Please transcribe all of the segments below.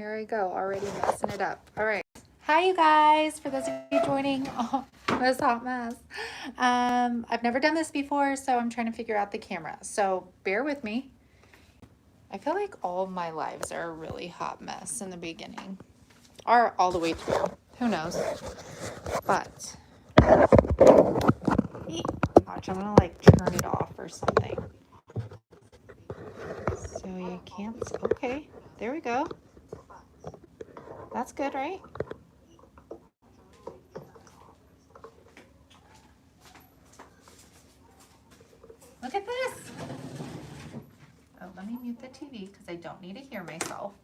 Here I go, already messing it up. All right. Hi, you guys. For those of you joining this hot mess. I've never done this before, so I'm trying to figure out the camera. So bear with me. I feel like all of my lives are a really hot mess in the beginning. Or all the way through. Who knows? But watch, I'm gonna like turn it off or something. So you can't, okay, there we go. That's good, right? Look at this. Oh, let me mute the TV because I don't need to hear myself.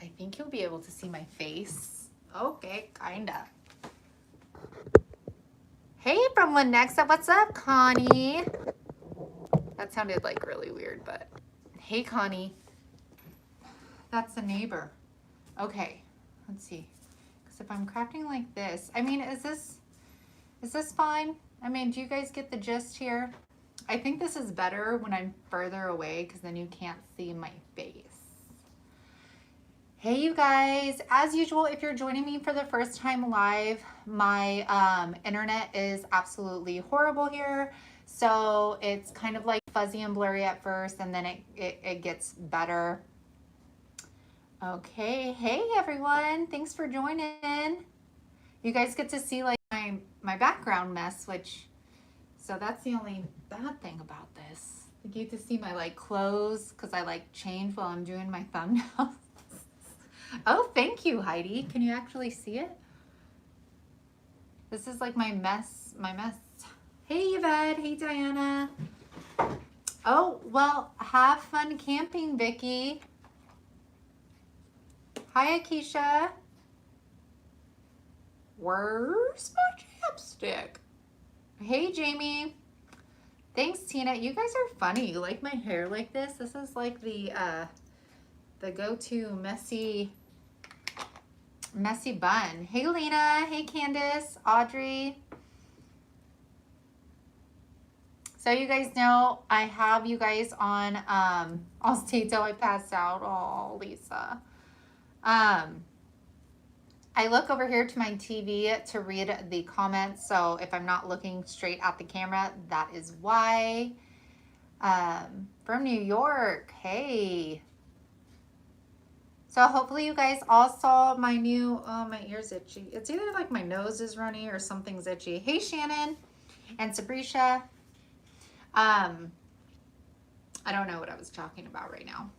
I think you'll be able to see my face. Okay, kinda. Hey, from Lenexa, what's up, Connie? That sounded like really weird, but hey, Connie. That's the neighbor. Okay, let's see. Because if I'm crafting like this, I mean, is this fine? I mean, do you guys get the gist here? I think this is better when I'm further away because then you can't see my face. Hey, you guys. As usual, if you're joining me for the first time live, my internet is absolutely horrible here. So it's kind of like fuzzy and blurry at first, and then it gets better. Okay. Hey, everyone. Thanks for joining. You guys get to see like my background mess, which, so that's the only bad thing about this. You get to see my like clothes because I like change while I'm doing my thumbnails. Oh, thank you, Heidi. Can you actually see it? This is like my mess. Hey, Yvette. Hey, Diana. Oh, well, have fun camping, Vicky. Hi, Akeisha. Where's my chapstick? Hey, Jamie. Thanks, Tina. You guys are funny. You like my hair like this? This is like the go-to messy bun. Hey, Lena. Hey, Candace. Audrey. So you guys know I have you guys on I'll stay till I pass out. Oh, Lisa. I look over here to my TV to read the comments, so if I'm not looking straight at the camera, that is why. From New York, hey. So hopefully you guys all saw my new, oh, my ear's itchy. It's either like my nose is runny or something's itchy. Hey, Shannon and Sabrisha. I don't know what I was talking about right now.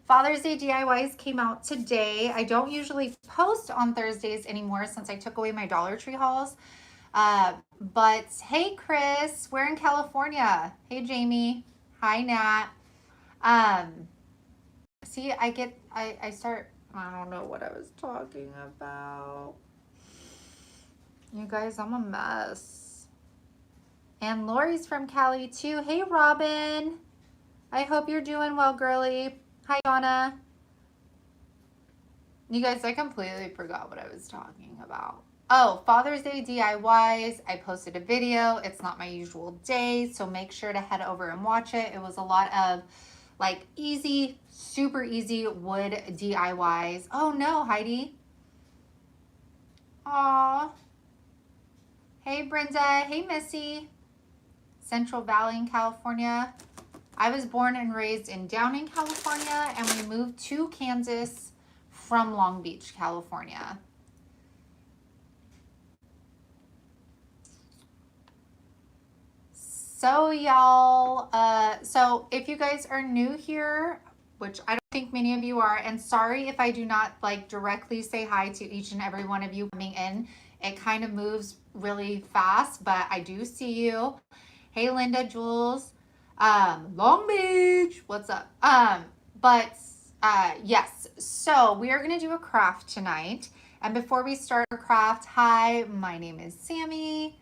Father's Day DIYs came out today. I don't usually post on Thursdays anymore since I took away my Dollar Tree hauls. But hey, Chris, we're in California. Hey, Jamie. Hi, Nat. See, I don't know what I was talking about. You guys, I'm a mess. And Lori's from Cali too. Hey, Robin. I hope you're doing well, girly. Hi, Donna. You guys, I completely forgot what I was talking about. Oh, Father's Day DIYs. I posted a video. It's not my usual day, so make sure to head over and watch it. It was a lot of like easy, super easy wood DIYs. Oh no, Heidi. Aw. Hey, Brenda. Hey, Missy. Central Valley in California. I was born and raised in Downing, California, and we moved to Kansas from Long Beach, California. So y'all, so if you guys are new here, which I don't think many of you are, and sorry if I do not like directly say hi to each and every one of you coming in. It kind of moves really fast, but I do see you. Hey, Linda, Jules. Long Beach, what's up? Yes, so we are gonna do a craft tonight. And before we start our craft, hi, my name is Sammy.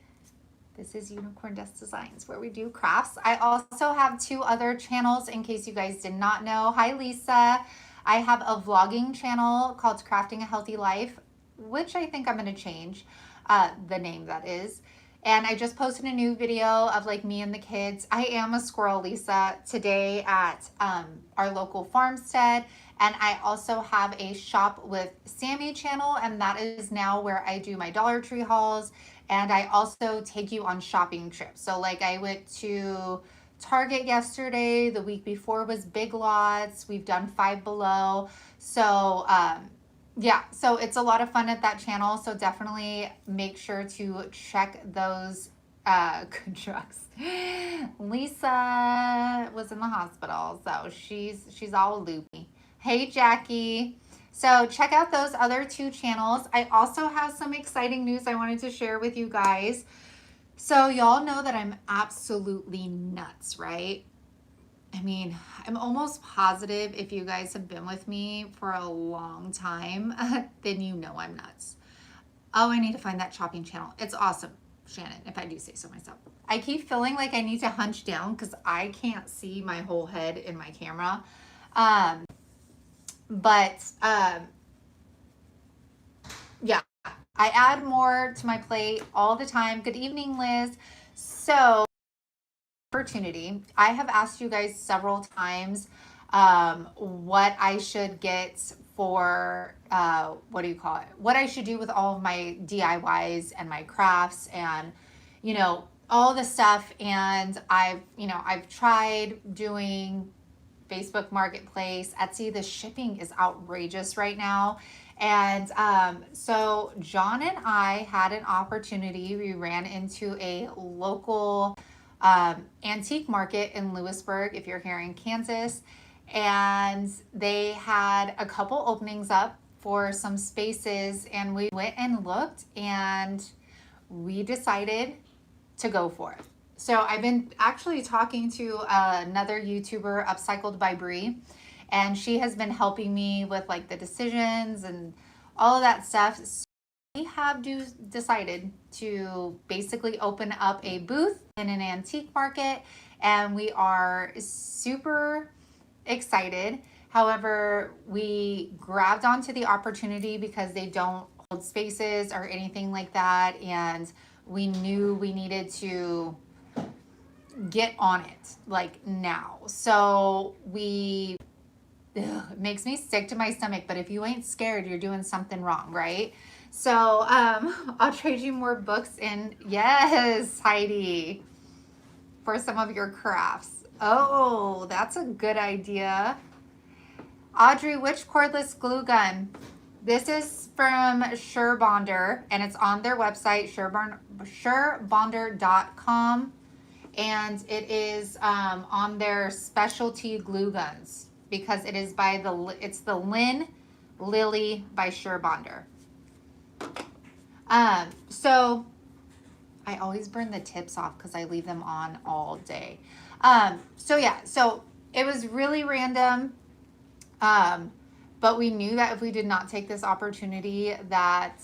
This is Unicorn Dust Designs, where we do crafts. I also have 2 other channels in case you guys did not know. Hi, Lisa. I have a vlogging channel called Crafting a Healthy Life, which I think I'm gonna change the name, that is. And I just posted a new video of like me and the kids. I am a squirrel Lisa today at our local farmstead. And I also have a shop with Sammy channel, and that is now where I do my Dollar Tree hauls. And I also take you on shopping trips. So like I went to Target yesterday. The week before was Big Lots. We've done Five Below. So yeah, so it's a lot of fun at that channel. So definitely make sure to check those good drugs. Lisa was in the hospital, so she's all loopy. Hey Jackie. So check out those other two channels. I also have some exciting news I wanted to share with you guys. So y'all know that I'm absolutely nuts, right? I mean, I'm almost positive if you guys have been with me for a long time, then you know I'm nuts. Oh, I need to find that shopping channel. It's awesome, Shannon, if I do say so myself. I keep feeling like I need to hunch down because I can't see my whole head in my camera. Yeah, I add more to my plate all the time. Good evening, Liz. So, opportunity. I have asked you guys several times what I should get for what do you call it? What I should do with all of my DIYs and my crafts and all the stuff. And I've tried doing Facebook Marketplace, Etsy. The shipping is outrageous right now. And so John and I had an opportunity. We ran into a local antique market in Lewisburg, if you're here in Kansas, and they had a couple openings up for some spaces, and we went and looked, and we decided to go for it. So I've been actually talking to another YouTuber, Upcycled by Bree, and she has been helping me with like the decisions and all of that stuff. So we have decided to basically open up a booth in an antique market, and we are super excited. However, we grabbed onto the opportunity because they don't hold spaces or anything like that, and we knew we needed to get on it like now. So it makes me sick to my stomach, but if you ain't scared, you're doing something wrong, right? So I'll trade you more books in, yes, Heidi, for some of your crafts. Oh, that's a good idea. Audrey, which cordless glue gun? This is from Surebonder, and it's on their website, surebonder.com, and it is on their specialty glue guns because it is it's the Lynn Lily by Surebonder. So I always burn the tips off because I leave them on all day. So yeah, so it was really random. But we knew that if we did not take this opportunity that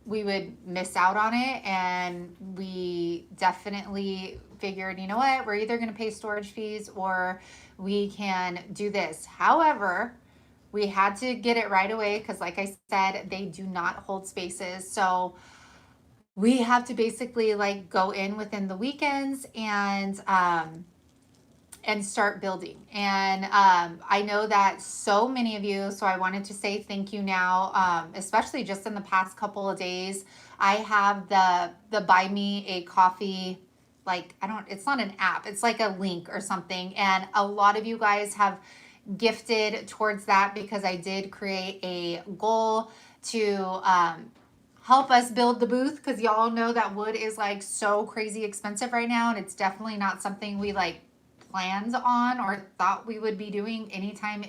we would miss out on it. And we definitely figured, you know what, we're either going to pay storage fees or we can do this. However, we had to get it right away because like I said, they do not hold spaces. So we have to basically like go in within the weekends and start building. And I know that so many of you, so I wanted to say thank you now, especially just in the past couple of days. I have the Buy Me a Coffee, like it's not an app, it's like a link or something. And a lot of you guys have gifted towards that because I did create a goal to help us build the booth, because y'all know that wood is like so crazy expensive right now, and it's definitely not something we like planned on or thought we would be doing anytime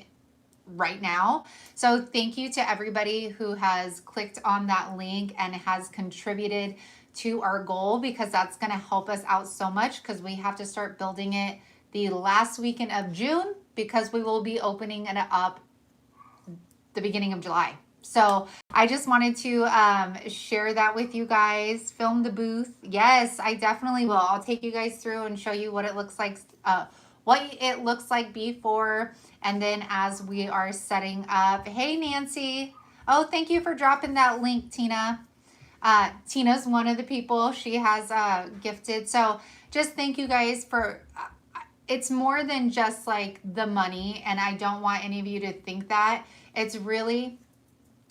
right now. So thank you to everybody who has clicked on that link and has contributed to our goal, because that's going to help us out so much, because we have to start building it the last weekend of June, because we will be opening it up the beginning of July. So I just wanted to share that with you guys. Film the booth. Yes, I definitely will. I'll take you guys through and show you what it looks like, before and then as we are setting up. Hey, Nancy. Oh, thank you for dropping that link, Tina. Tina's one of the people she has gifted. So just thank you guys for, it's more than just like the money. And I don't want any of you to think that. It's really,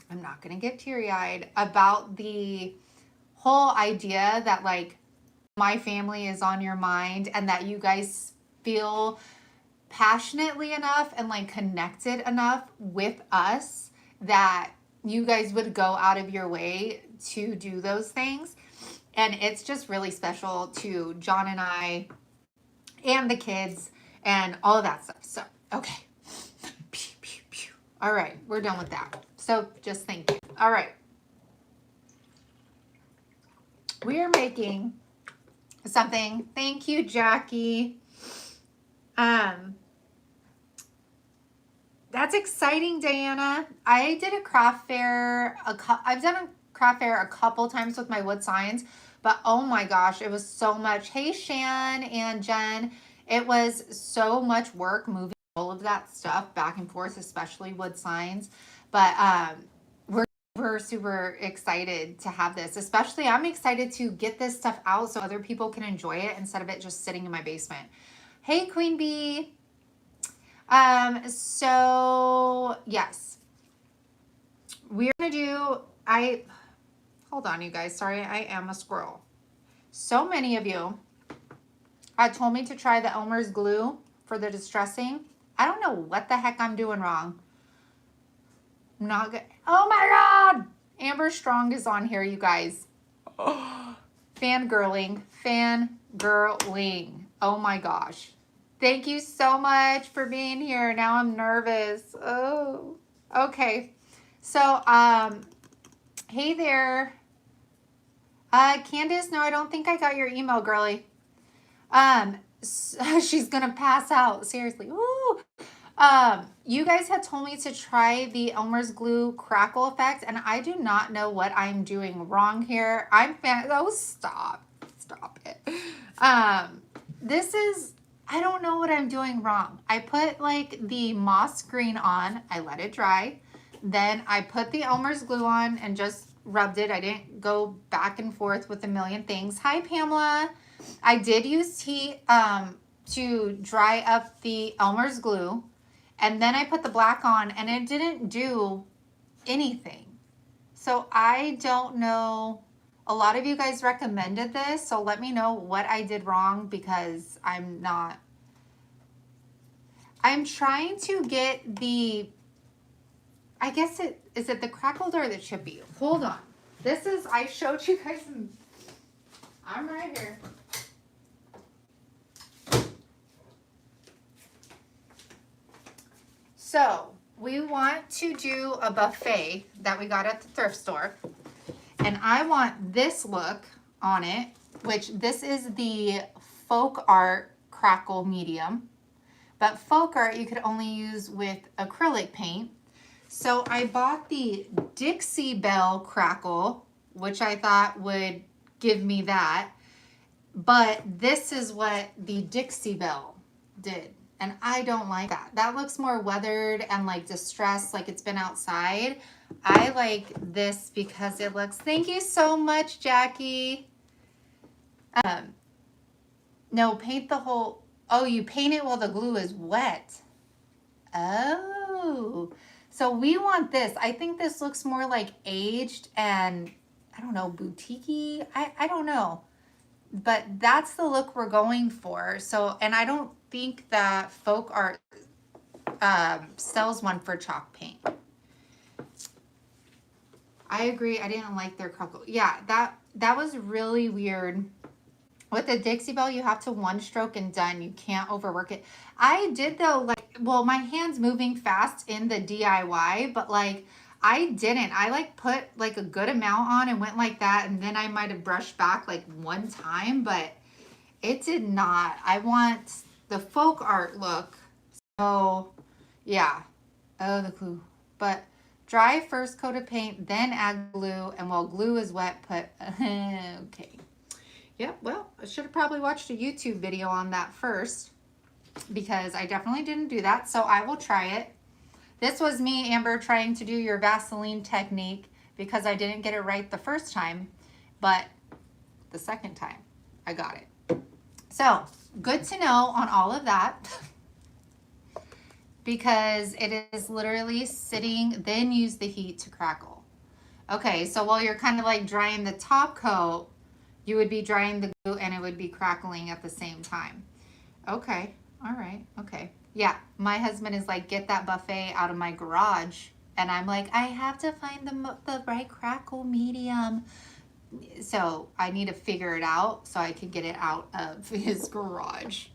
I'm not going to get teary-eyed about the whole idea that like my family is on your mind and that you guys feel passionately enough and like connected enough with us that you guys would go out of your way to do those things. And it's just really special to John and I and the kids and all of that stuff. So, okay. Pew, pew, pew. All right, we're done with that. So just thank you. All right. We are making something. Thank you, Jackie. That's exciting, Diana. I did a craft fair. I've done a craft fair a couple times with my wood signs, but oh my gosh, it was so much. Hey, Shan and Jen. It was so much work moving all of that stuff back and forth, especially wood signs. But we're super excited to have this. Especially, I'm excited to get this stuff out so other people can enjoy it instead of it just sitting in my basement. Hey, Queen Bee. So yes, we're gonna do, hold on, you guys, sorry, I am a squirrel. So many of you had told me to try the Elmer's glue for the distressing. I don't know what the heck I'm doing wrong. I'm not good. Oh my God, Amber Strong is on here, you guys. Oh, fangirling. Oh my gosh. Thank you so much for being here. Now I'm nervous. Oh, okay. So, hey there. Candace, no, I don't think I got your email, girly. She's gonna pass out. Seriously. Woo. You guys had told me to try the Elmer's glue crackle effect, and I do not know what I'm doing wrong here. Oh, stop it. This is, I don't know what I'm doing wrong. I put like the moss green on, I let it dry. Then I put the Elmer's glue on and just rubbed it. I didn't go back and forth with a million things. Hi, Pamela. I did use heat to dry up the Elmer's glue. And then I put the black on and it didn't do anything. So I don't know. A lot of you guys recommended this, so let me know what I did wrong because I'm trying to get the, I guess is it the crackled or the chippy? Hold on. I showed you guys, I'm right here. So we want to do a buffet that we got at the thrift store. And I want this look on it, which this is the folk art crackle medium. But folk art you could only use with acrylic paint. So I bought the Dixie Belle crackle, which I thought would give me that. But this is what the Dixie Belle did. And I don't like that. That looks more weathered and like distressed, like it's been outside. I like this because it looks, thank you so much, Jackie. No, paint the whole, oh, you paint it while the glue is wet. Oh, so we want this. I think this looks more like aged and, I don't know, boutique-y. I don't know. But that's the look we're going for. So, and I don't think that folk art sells one for chalk paint. I agree. I didn't like their crackle. Yeah, that was really weird. With the Dixie Belle, you have to one stroke and done. You can't overwork it. I did though, like, well, my hand's moving fast in the DIY, but like, I didn't. I like put like a good amount on and went like that. And then I might have brushed back like one time, but it did not. I want the folk art look. So yeah. Oh, the glue. But dry first coat of paint, then add glue. And while glue is wet, put, okay. Yep, well, I should have probably watched a YouTube video on that first because I definitely didn't do that. So I will try it. This was me, Amber, trying to do your Vaseline technique because I didn't get it right the first time. but the second time I got it. So good to know on all of that because it is literally sitting, then use the heat to crackle. Okay, so while you're kind of like drying the top coat, you would be drying the glue and it would be crackling at the same time. Okay, all right, okay. Yeah, my husband is like, get that buffet out of my garage. And I'm like, I have to find the right crackle medium. So I need to figure it out so I can get it out of his garage.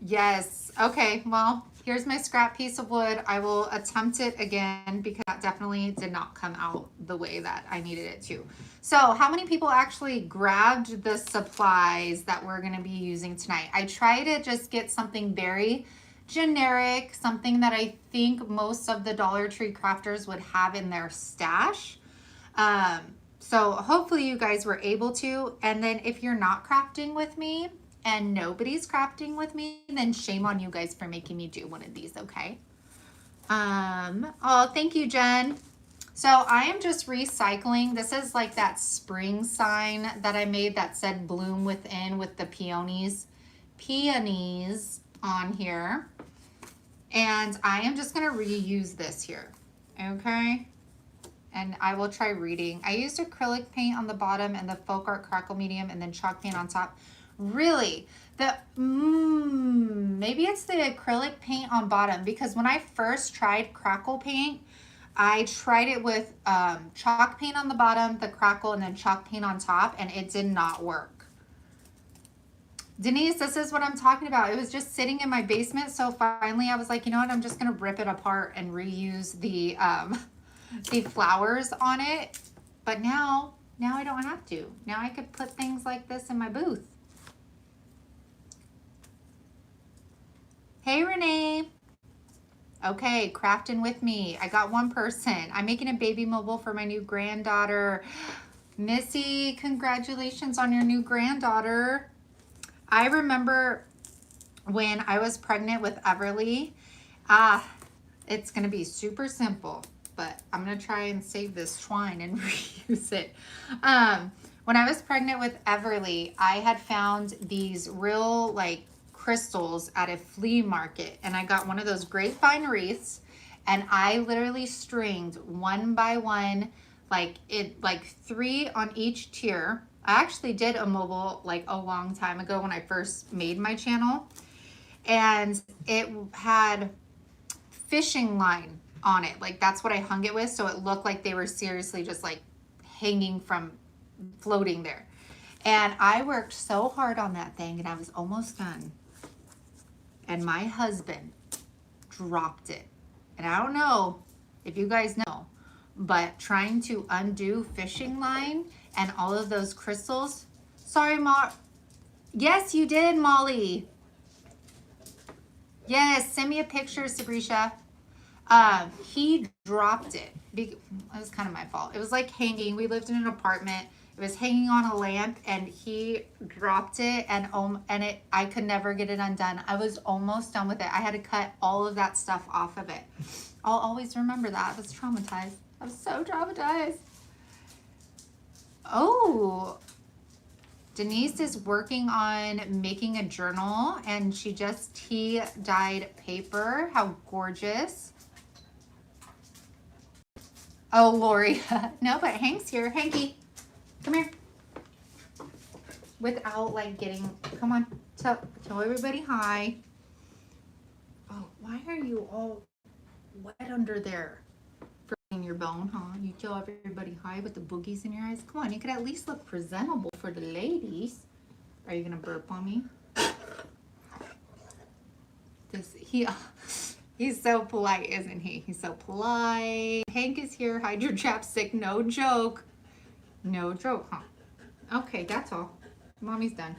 Yes. Okay. Well, here's my scrap piece of wood. I will attempt it again because that definitely did not come out the way that I needed it to. So how many people actually grabbed the supplies that we're going to be using tonight? I try to just get something very generic, something that I think most of the Dollar Tree crafters would have in their stash. So hopefully you guys were able to. And then if you're not crafting with me, and nobody's crafting with me, then shame on you guys for making me do one of these, okay? Oh, thank you, Jen. So I am just recycling. This is like that spring sign that I made that said bloom within with the peonies on here. And I am just gonna reuse this here, okay? And I will try reading. I used acrylic paint on the bottom and the folk art crackle medium and then chalk paint on top. Really? Maybe it's the acrylic paint on bottom because when I first tried crackle paint, I tried it with chalk paint on the bottom, the crackle, and then chalk paint on top, and it did not work. Denise, this is what I'm talking about. It was just sitting in my basement, so finally I was like, you know what? I'm just gonna rip it apart and reuse the flowers on it. But now I don't have to. Now I could put things like this in my booth. Hey, Renee. Okay, crafting with me. I got one person. I'm making a baby mobile for my new granddaughter. Missy, congratulations on your new granddaughter. I remember when I was pregnant with Everly. It's going to be super simple, but I'm going to try and save this twine and reuse it. When I was pregnant with Everly, I had found these real like crystals at a flea market, and I got one of those grapevine wreaths, and I literally stringed one by one, like 3 on each tier. I actually did a mobile like a long time ago when I first made my channel, and it had fishing line on it. Like that's what I hung it with, so it looked like they were seriously just like hanging from floating there. And I worked so hard on that thing, and I was almost done. And my husband dropped it. And I don't know if you guys know, but trying to undo fishing line and all of those crystals. Sorry, Yes, you did, Molly. Yes, send me a picture, Sabrisha. He dropped it. It was kind of my fault. It was like hanging. We lived in an apartment. It was hanging on a lamp, and he dropped it, and I could never get it undone. I was almost done with it. I had to cut all of that stuff off of it. I'll always remember that. I was traumatized. I was so traumatized. Oh, Denise is working on making a journal, and she just tea-dyed paper. How gorgeous. Oh, Lori. No, but Hank's here. Hanky, come here. Without like getting, come on, tell everybody hi. Oh, why are you all wet under there? In your bone, huh? You tell everybody hi with the boogies in your eyes. Come on, you could at least look presentable for the ladies. Are you gonna burp on me? He's so polite, isn't he? He's so polite. Hank is here. Hide your chapstick. No joke. No joke, huh? Okay, that's all. Mommy's done.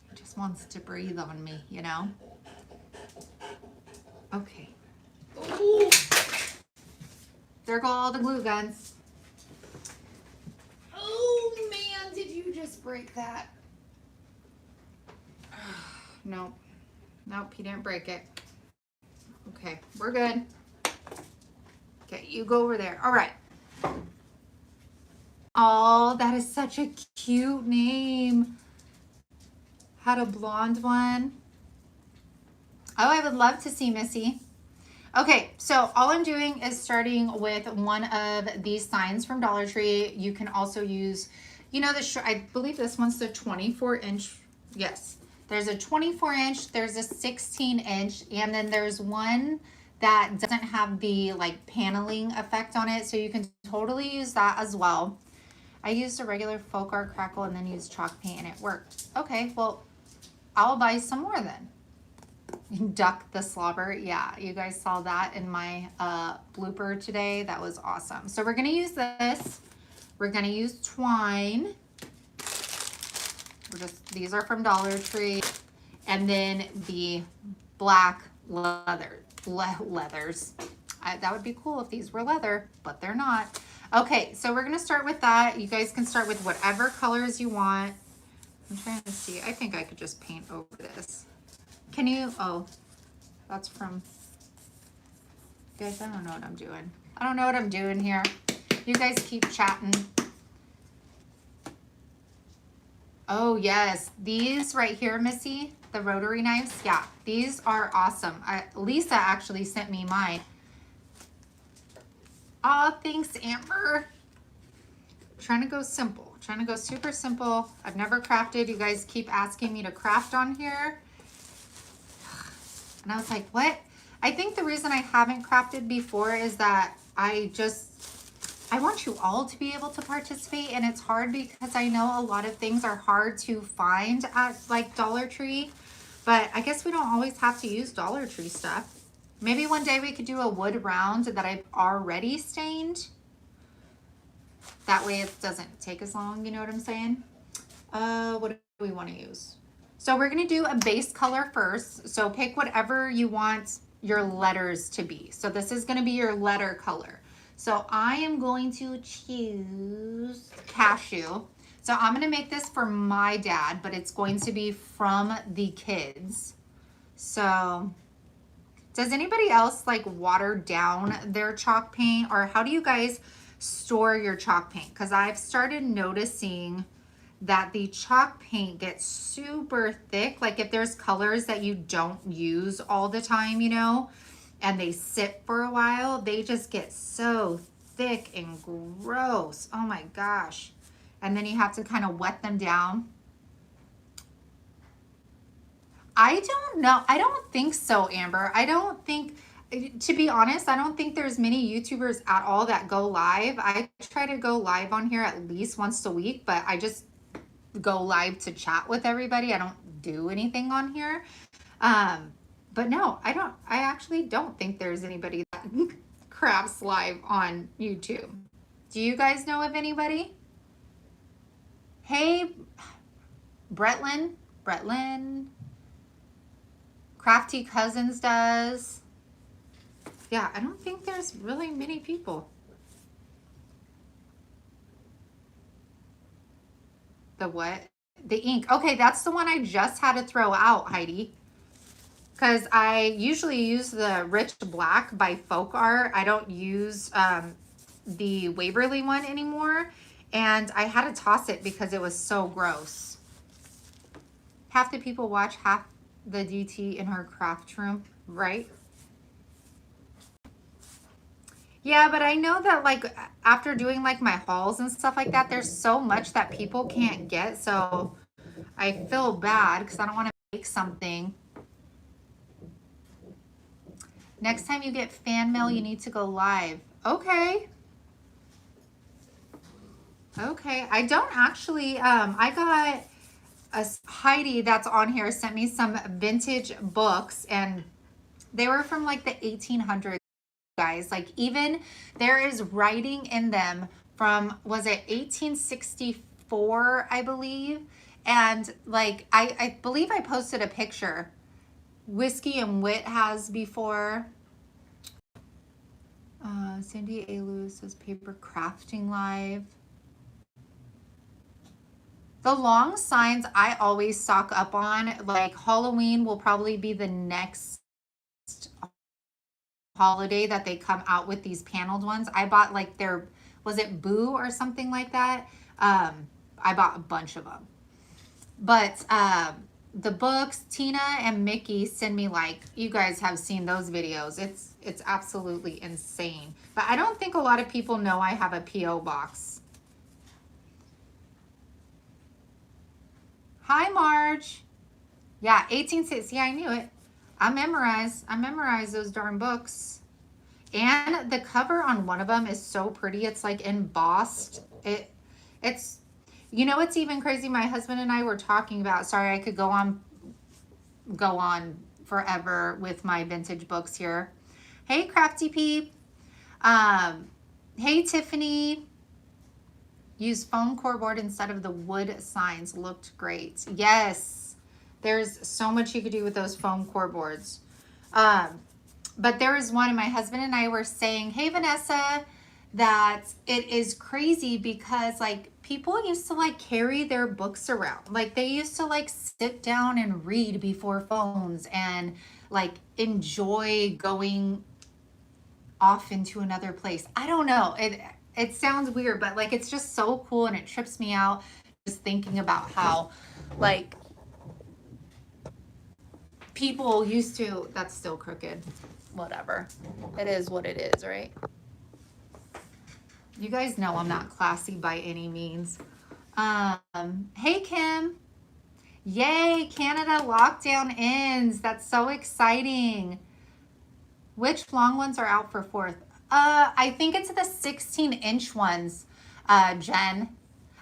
He just wants to breathe on me, you know? Okay. Ooh. There go all the glue guns. Oh man, did you just break that? Nope. Nope, he didn't break it. Okay, we're good. Okay, you go over there. All right. Oh, that is such a cute name. Had a blonde one. Oh, I would love to see Missy. Okay, so all I'm doing is starting with one of these signs from Dollar Tree. You can also use, you know, I believe this one's the 24-inch. Yes, there's a 24-inch, there's a 16-inch, and then there's one that doesn't have the like paneling effect on it, so you can totally use that as well. I used a regular folk art Crackle and then used chalk paint and it worked. Okay, well, I'll buy some more then. Duck the slobber. Yeah, you guys saw that in my blooper today. That was awesome. So we're going to use this. We're going to use twine. These are from Dollar Tree. And then the black leathers. That would be cool if these were leather, but they're not. Okay, so we're going to start with that. You guys can start with whatever colors you want. I'm trying to see. I think I could just paint over this. Can you? Oh, that's from. Guys, I don't know what I'm doing. I don't know what I'm doing here. You guys keep chatting. Oh, yes. These right here, Missy, the rotary knives. Yeah, these are awesome. Lisa actually sent me mine. Oh, thanks, Amber. Trying to go simple. Trying to go super simple. I've never crafted. You guys keep asking me to craft on here. And I was like, what? I think the reason I haven't crafted before is that I want you all to be able to participate, and it's hard because I know a lot of things are hard to find at like Dollar Tree, but I guess we don't always have to use Dollar Tree stuff. Maybe one day we could do a wood round that I've already stained. That way it doesn't take as long, you know what I'm saying? What do we want to use? So we're going to do a base color first. So pick whatever you want your letters to be. So this is going to be your letter color. So I am going to choose cashew. So I'm going to make this for my dad, but it's going to be from the kids. So does anybody else like water down their chalk paint, or how do you guys store your chalk paint? Because I've started noticing that the chalk paint gets super thick. Like if there's colors that you don't use all the time, you know, and they sit for a while, they just get so thick and gross. Oh my gosh. And then you have to kind of wet them down. I don't know. I don't think so, Amber. I don't think, to be honest, I don't think there's many YouTubers at all that go live. I try to go live on here at least once a week, but I just go live to chat with everybody. I don't do anything on here. But no, I actually don't think there's anybody that crafts live on YouTube. Do you guys know of anybody? Hey, Bretlin, Crafty Cousins does. Yeah, I don't think there's really many people. The what? The ink. Okay, that's the one I just had to throw out, Heidi. Because I usually use the Rich Black by Folk Art. I don't use the Waverly one anymore. And I had to toss it because it was so gross. Half the people watch half the DT in her craft room, right? Yeah, but I know that like after doing like my hauls and stuff like that, there's so much that people can't get. So I feel bad because I don't want to make something. Next time you get fan mail, you need to go live. Okay. Okay. I don't actually, I got a Heidi that's on here sent me some vintage books, and they were from like the 1800s, guys. Like even there is writing in them from, was it 1864, I believe? And like, I believe I posted a picture. Whiskey and Wit has before. Cindy A. Lewis says paper crafting live. The long signs I always stock up on. Like Halloween will probably be the next holiday that they come out with these paneled ones. I bought like their Was it Boo or something like that? I bought a bunch of them. But the books, Tina and Mickey send me, like, you guys have seen those videos. It's absolutely insane. But I don't think a lot of people know I have a P.O. box. Hi, Marge. Yeah, 1860. Yeah, I knew it. I memorized those darn books. And the cover on one of them is so pretty. It's like embossed. It's, you know, it's even crazy. My husband and I were talking about, sorry, I could go on forever with my vintage books here. Hey, Crafty Peep. Hey, Tiffany. Use foam core board instead of the wood signs. Looked great. Yes. There's so much you could do with those foam core boards. But there was one, and my husband and I were saying, hey, Vanessa, that it is crazy because, like, people used to, like, carry their books around. Like, they used to, like, sit down and read before phones and, like, enjoy going off into another place. I don't know. It sounds weird, but, like, it's just so cool, and it trips me out just thinking about how, like, people used to, that's still crooked. Whatever. It is what it is, right? You guys know I'm not classy by any means. Hey, Kim. Yay, Canada lockdown ends. That's so exciting. Which long ones are out for 4th? I think it's the 16-inch ones, Jen.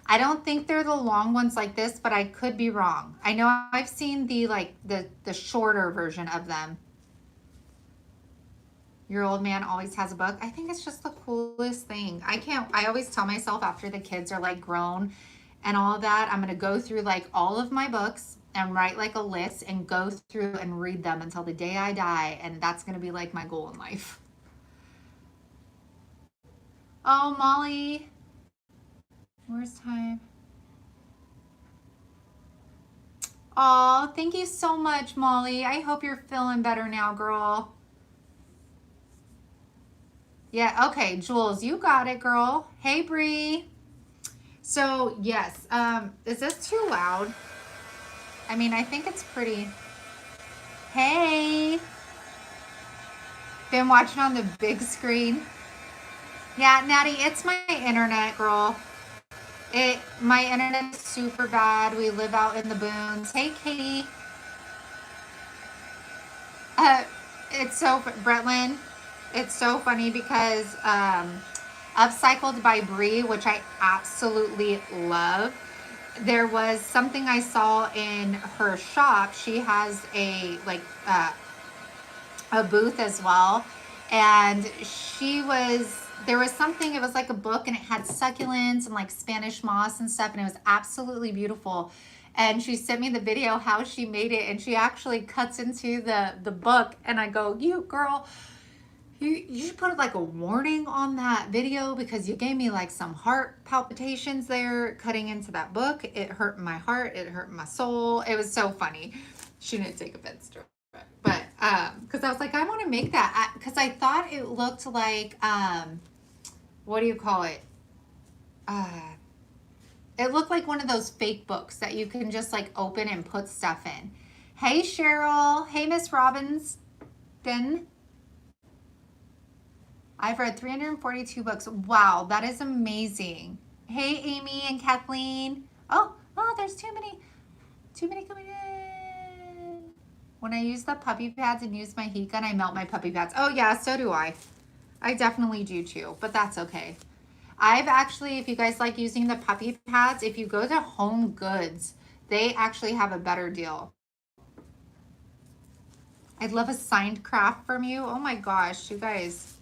I don't think they're the long ones like this, but I could be wrong. I know I've seen the, like, the shorter version of them. Your old man always has a book. I think it's just the coolest thing. I always tell myself after the kids are, like, grown and all of that, I'm going to go through, like, all of my books and write, like, a list and go through and read them until the day I die. And that's going to be, like, my goal in life. Oh, Molly. Where's time? Oh, thank you so much, Molly. I hope you're feeling better now, girl. Yeah, okay, Jules, you got it, girl. Hey, Bree. So, yes, is this too loud? I mean, I think it's pretty. Hey. Been watching on the big screen. Yeah, Natty, it's my internet, girl. My internet is super bad. We live out in the boons. Hey, Katie. It's so, Bretlin, it's so funny because Upcycled by Bree, which I absolutely love, there was something I saw in her shop. She has a, like, a booth as well, and there was something, it was like a book, and it had succulents and, like, Spanish moss and stuff, and it was absolutely beautiful. And she sent me the video how she made it, and she actually cuts into the book, and I go, you girl, you should put, like, a warning on that video, because you gave me, like, some heart palpitations there cutting into that book. It hurt my heart, it hurt my soul. It was so funny. She didn't take offense to it, but because I was like, I want to make that, because I thought it looked like, what do you call it? It looked like one of those fake books that you can just, like, open and put stuff in. Hey, Cheryl. Hey, Miss Robbins. Then I've read 342 books. Wow, that is amazing. Hey, Amy and Kathleen. Oh, there's too many coming in. When I use the puppy pads and use my heat gun, I melt my puppy pads. Oh, yeah, so do I. I definitely do too, but that's okay. I've actually, if you guys like using the puppy pads, if you go to Home Goods, they actually have a better deal. I'd love a signed craft from you. Oh my gosh, you guys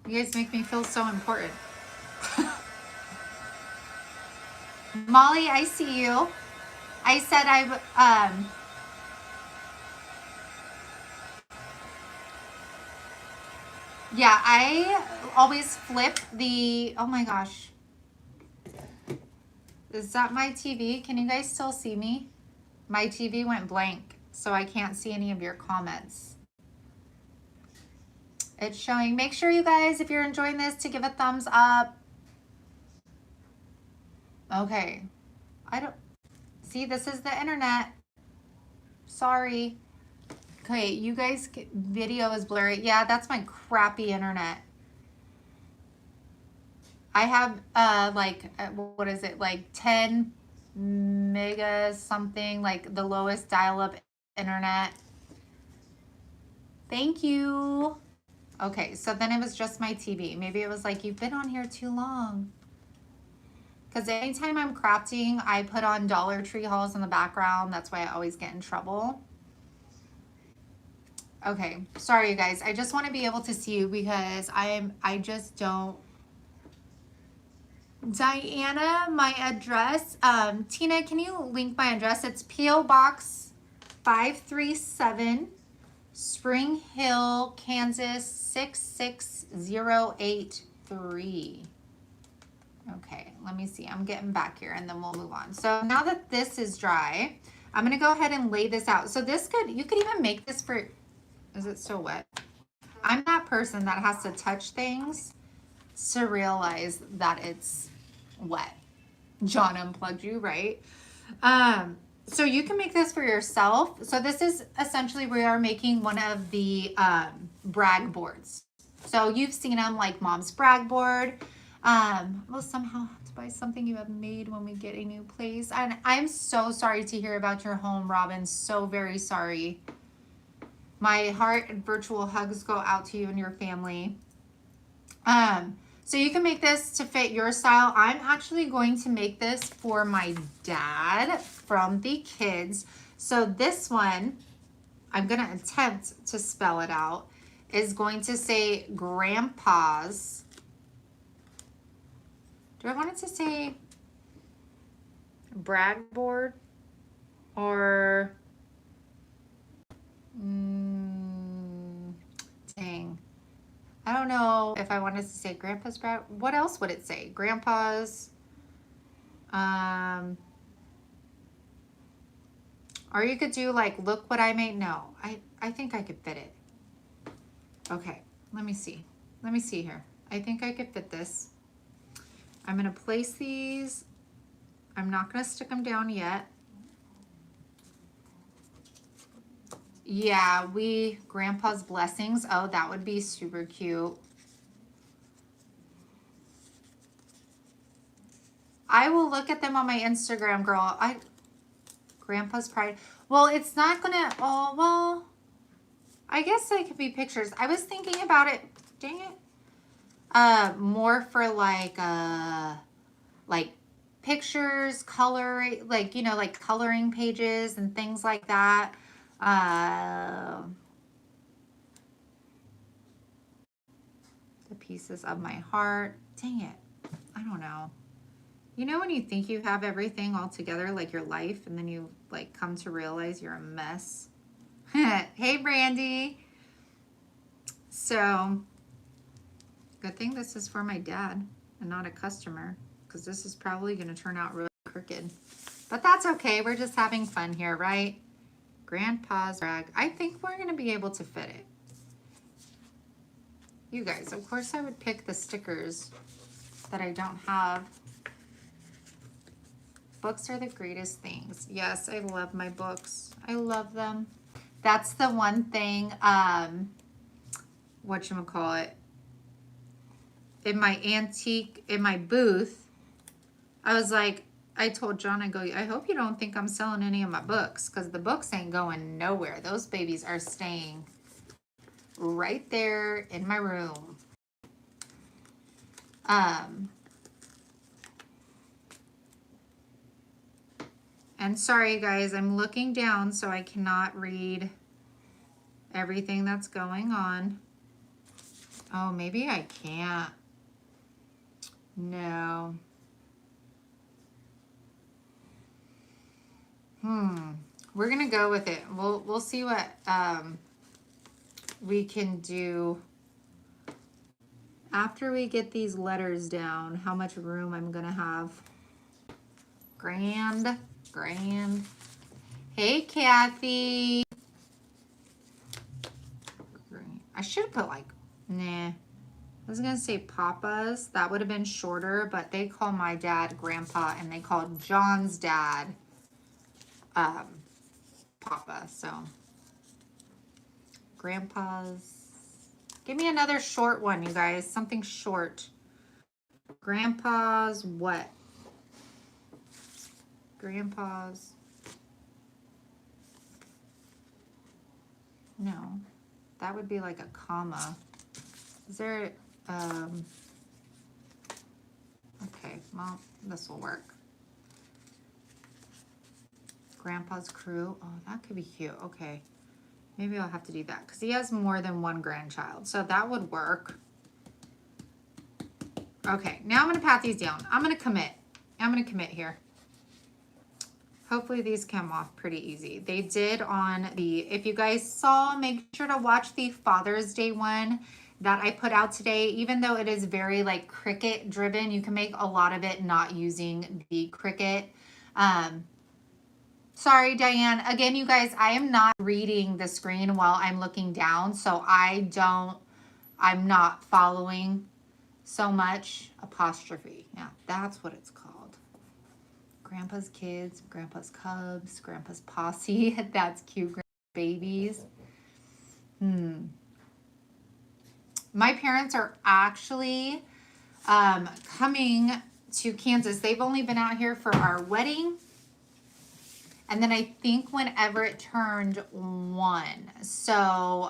make me feel so important. Molly, I see you. I said yeah, I always flip the, oh my gosh. Is that my TV? Can you guys still see me? My TV went blank, so I can't see any of your comments. It's showing. Make sure you guys, if you're enjoying this, to give a thumbs up. Okay. I don't see, this is the internet. Sorry. Okay, you guys, video is blurry. Yeah, that's my crappy internet. I have what is it, like 10 mega something, like the lowest dial-up internet. Thank you. Okay, so then it was just my TV. Maybe it was like, you've been on here too long. Because anytime I'm crafting, I put on Dollar Tree hauls in the background. That's why I always get in trouble. Okay, sorry you guys. I just want to be able to see you because I just don't. Diana, my address. Tina, can you link my address? It's P.O. Box 537, Spring Hill, Kansas 66083. Okay, let me see. I'm getting back here and then we'll move on. So now that this is dry, I'm gonna go ahead and lay this out. So this you could even make this for, is it still wet? I'm that person that has to touch things to realize that it's wet. John unplugged you, right? So you can make this for yourself. So this is essentially, we are making one of the brag boards. So you've seen them, like Mom's brag board. We'll somehow have to buy something you have made when we get a new place. And I'm so sorry to hear about your home, Robin. So very sorry. My heart and virtual hugs go out to you and your family. So you can make this to fit your style. I'm actually going to make this for my dad from the kids. So this one, I'm going to attempt to spell it out, is going to say Grandpa's. Do I want it to say brag board or dang. I don't know if I wanted to say Grandpa's brag. What else would it say? Grandpa's. Or you could do like, look what I made. No, I think I could fit it. Okay, let me see. Let me see here. I think I could fit this. I'm gonna place these. I'm not gonna stick them down yet. Yeah, Grandpa's blessings. Oh, that would be super cute. I will look at them on my Instagram, girl. Grandpa's pride. Well, it's not gonna, oh, well, I guess they could be pictures. I was thinking about it, dang it. More for like pictures, color, like, you know, like coloring pages and things like that. The pieces of my heart. Dang it. I don't know. You know when you think you have everything all together, like your life, and then you like come to realize you're a mess? Hey, Brandy. So, good thing this is for my dad and not a customer, because this is probably going to turn out really crooked. But that's okay. We're just having fun here, right? Grandpa's brag. I think we're going to be able to fit it. You guys, of course I would pick the stickers that I don't have. Books are the greatest things. Yes, I love my books. I love them. That's the one thing, whatchamacallit, in my booth, I was like, I told John, I go, I hope you don't think I'm selling any of my books, because the books ain't going nowhere. Those babies are staying right there in my room. And sorry guys, I'm looking down so I cannot read everything that's going on. Oh, maybe I can't. No. We're gonna go with it. We'll see what we can do after we get these letters down, how much room I'm gonna have. Grand. Hey, Kathy. I should have put like, nah. I was gonna say Papa's. That would have been shorter, but they call my dad Grandpa, and they call John's dad Papa. So Grandpa's. Give me another short one, you guys. Something short. Grandpa's what? Grandpa's. No, that would be like a comma. Is there, okay, well, this will work. Grandpa's crew. Oh, that could be cute. Okay. Maybe I'll have to do that because he has more than one grandchild. So that would work. Okay, now I'm going to pat these down. I'm going to commit. I'm going to commit here. Hopefully these come off pretty easy. They did on the, if you guys saw, make sure to watch the Father's Day one that I put out today. Even though it is very like Cricut driven, you can make a lot of it not using the Cricut. Sorry, Diane. Again, you guys, I am not reading the screen while I'm looking down, so I'm not following so much. Apostrophe. Yeah, that's what it's called. Grandpa's kids, Grandpa's cubs, Grandpa's posse. That's cute. Grandpa's babies. My parents are actually coming to Kansas. They've only been out here for our wedding. And then I think whenever it turned 1. So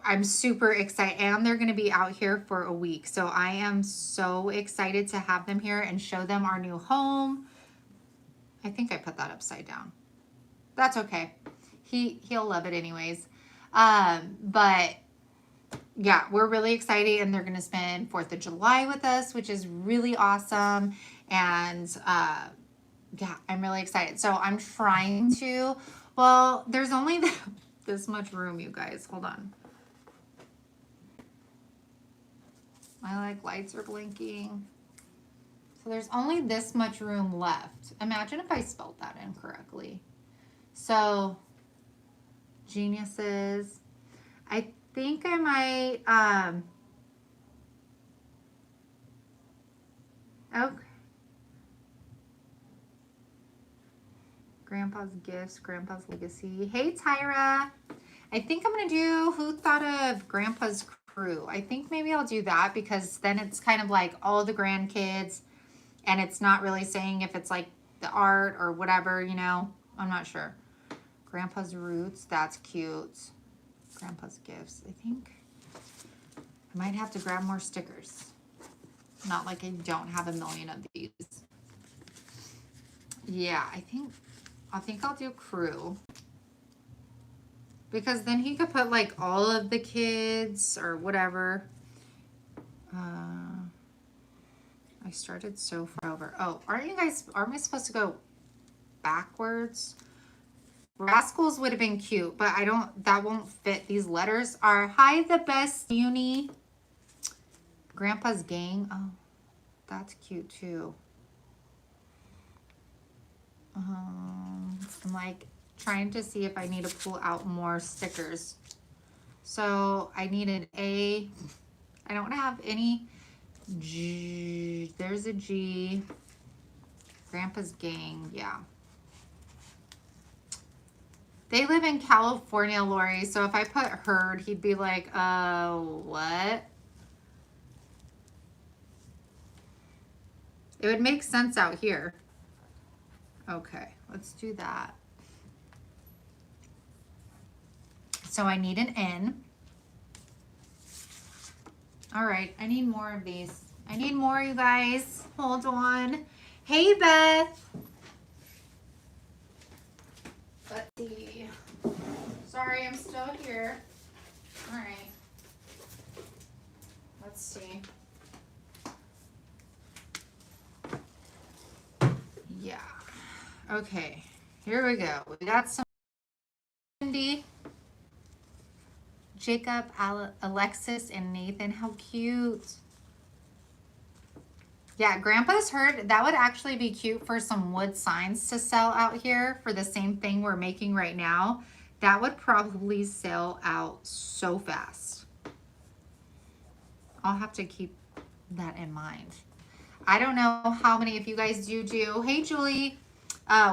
I'm super excited. And they're going to be out here for a week. So I am so excited to have them here and show them our new home. I think I put that upside down. That's okay. He'll love it anyways. But yeah, we're really excited. And they're going to spend 4th of July with us, which is really awesome. And yeah, I'm really excited. So I'm trying to, well, there's only this much room, you guys. Hold on. My lights are blinking. So there's only this much room left. Imagine if I spelled that incorrectly. So geniuses. I think I might, okay. Grandpa's gifts, Grandpa's legacy. Hey, Tyra. I think I'm going to do who thought of Grandpa's crew. I think maybe I'll do that because then it's kind of like all the grandkids and it's not really saying if it's like the art or whatever, you know. I'm not sure. Grandpa's roots. That's cute. Grandpa's gifts. I think I might have to grab more stickers. Not like I don't have a million of these. Yeah, I think I'll do crew. Because then he could put like all of the kids or whatever. I started so far over. Oh, aren't we supposed to go backwards? Rascals would have been cute, but that won't fit. These letters are, hi, the best uni. Grandpa's gang. Oh, that's cute too. I'm like trying to see if I need to pull out more stickers. So I need an A. I don't have any G. There's a G. Grandpa's gang. Yeah. They live in California, Lori. So if I put herd, he'd be like, what? It would make sense out here. Okay, let's do that. So I need an N. All right, I need more of these. I need more, you guys. Hold on. Hey, Beth. Let's see. Sorry, I'm still here. All right. Let's see. Yeah. Okay, here we go. We got some Cindy, Jacob, Alexis, and Nathan. How cute. Yeah, Grandpa's herd. That would actually be cute for some wood signs to sell out here for the same thing we're making right now. That would probably sell out so fast. I'll have to keep that in mind. I don't know how many of you guys do. Hey, Julie,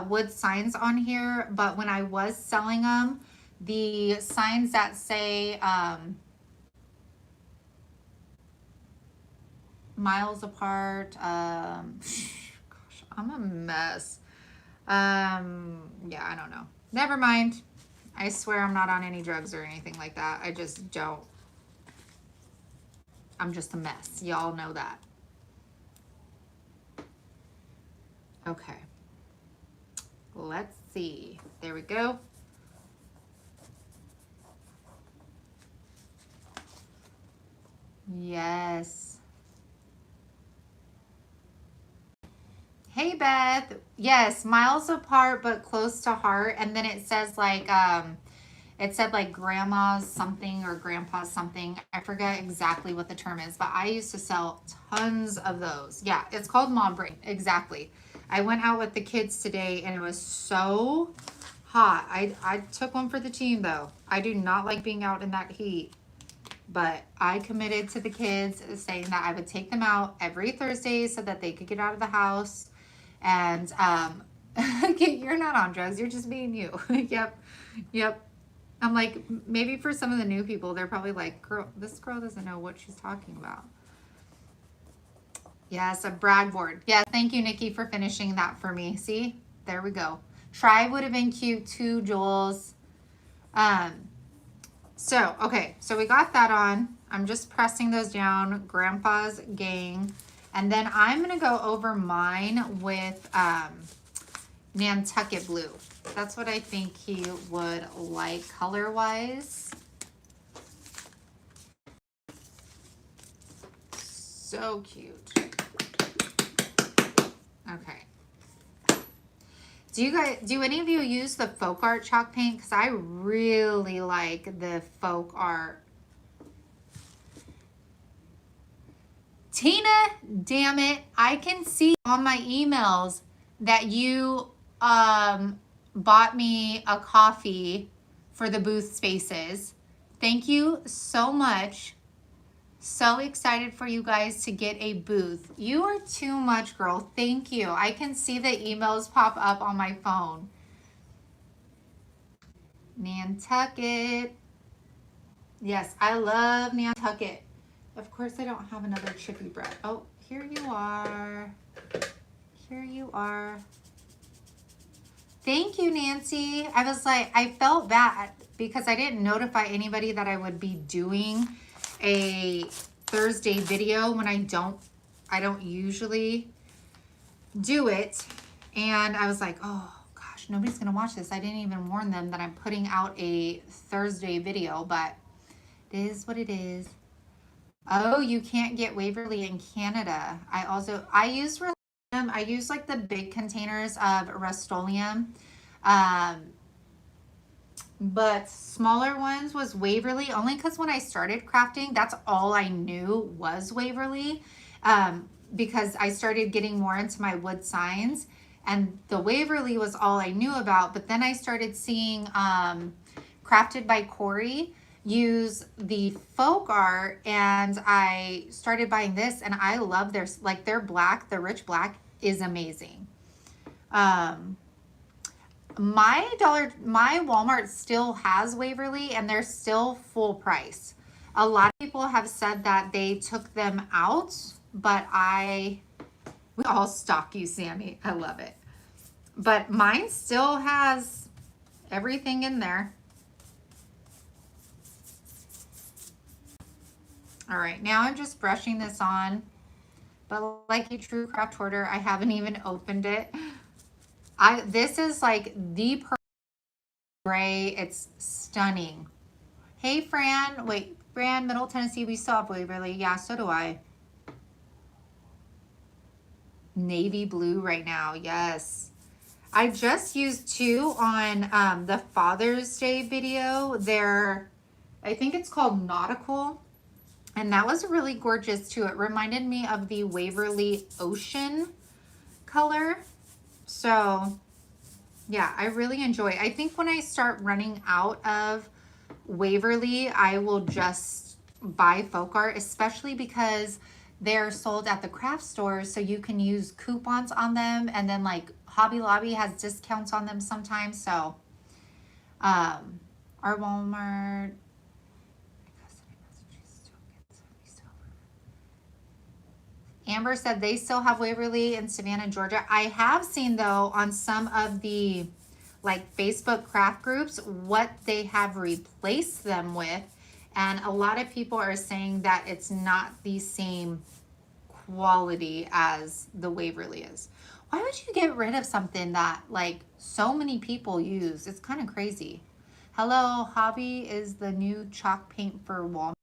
wood signs on here, but when I was selling them, the signs that say miles apart, gosh, I'm a mess. Yeah, I don't know. Never mind. I swear I'm not on any drugs or anything like that. I just don't. I'm just a mess. Y'all know that. Okay. Let's see. There we go. Yes. Hey, Beth. Yes, miles apart but close to heart. And then it says like it said like grandma's something or grandpa's something. I forget exactly what the term is, but I used to sell tons of those. Yeah, it's called mom brain. Exactly. I went out with the kids today and it was so hot. I took one for the team though. I do not like being out in that heat, but I committed to the kids saying that I would take them out every Thursday so that they could get out of the house. And you're not on drugs. You're just being you. Yep. Yep. I'm like, maybe for some of the new people, they're probably like, girl, this girl doesn't know what she's talking about. Yes, a brag board. Yeah, thank you, Nikki, for finishing that for me. See, there we go. Tribe would have been cute too, Jules. Okay, so we got that on. I'm just pressing those down, Grandpa's Gang. And then I'm going to go over mine with Nantucket Blue. That's what I think he would like color-wise. So cute. Okay. Do any of you use the folk art chalk paint? Because I really like the folk art. Tina, damn it. I can see on my emails that you bought me a coffee for the booth spaces. Thank you so much. So excited for you guys to get a booth. You are too much, girl. Thank you. I can see the emails pop up on my phone. Nantucket. Yes, I love Nantucket. Of course, I don't have another chippy bread. Oh, here you are. Here you are. Thank you, Nancy. I was like, I felt bad because I didn't notify anybody that I would be doing a Thursday video when I don't usually do it. And I was like, oh gosh, nobody's gonna watch this. I didn't even warn them that I'm putting out a Thursday video, but it is what it is. Oh, you can't get Waverly in Canada. I use Rust-Oleum. I use like the big containers of Rust-Oleum. But smaller ones was Waverly, only because when I started crafting, that's all I knew was Waverly, because I started getting more into my wood signs, and the Waverly was all I knew about. But then I started seeing Crafted by Corey use the folk art, and I started buying this, and I love their black, the rich black is amazing. My Walmart still has Waverly and they're still full price. A lot of people have said that they took them out, but we all stalk you, Sammy. I love it. But mine still has everything in there. All right, now I'm just brushing this on. But like a true craft hoarder, I haven't even opened it. This is like the perfect gray. It's stunning. Hey, Fran. Wait, Fran, Middle Tennessee, we still have Waverly. Yeah, so do I. Navy blue right now. Yes. I just used two on the Father's Day video. I think it's called Nautical. And that was really gorgeous too. It reminded me of the Waverly Ocean color. So yeah, I really enjoy it. I think when I start running out of Waverly, I will just buy folk art, especially because they're sold at the craft stores, so you can use coupons on them, and then like Hobby Lobby has discounts on them sometimes. So our Walmart, Amber said they still have Waverly in Savannah, Georgia. I have seen though on some of the like Facebook craft groups what they have replaced them with, and a lot of people are saying that it's not the same quality as the Waverly is. Why would you get rid of something that like so many people use? It's kind of crazy. Hello Hobby is the new chalk paint for Walmart.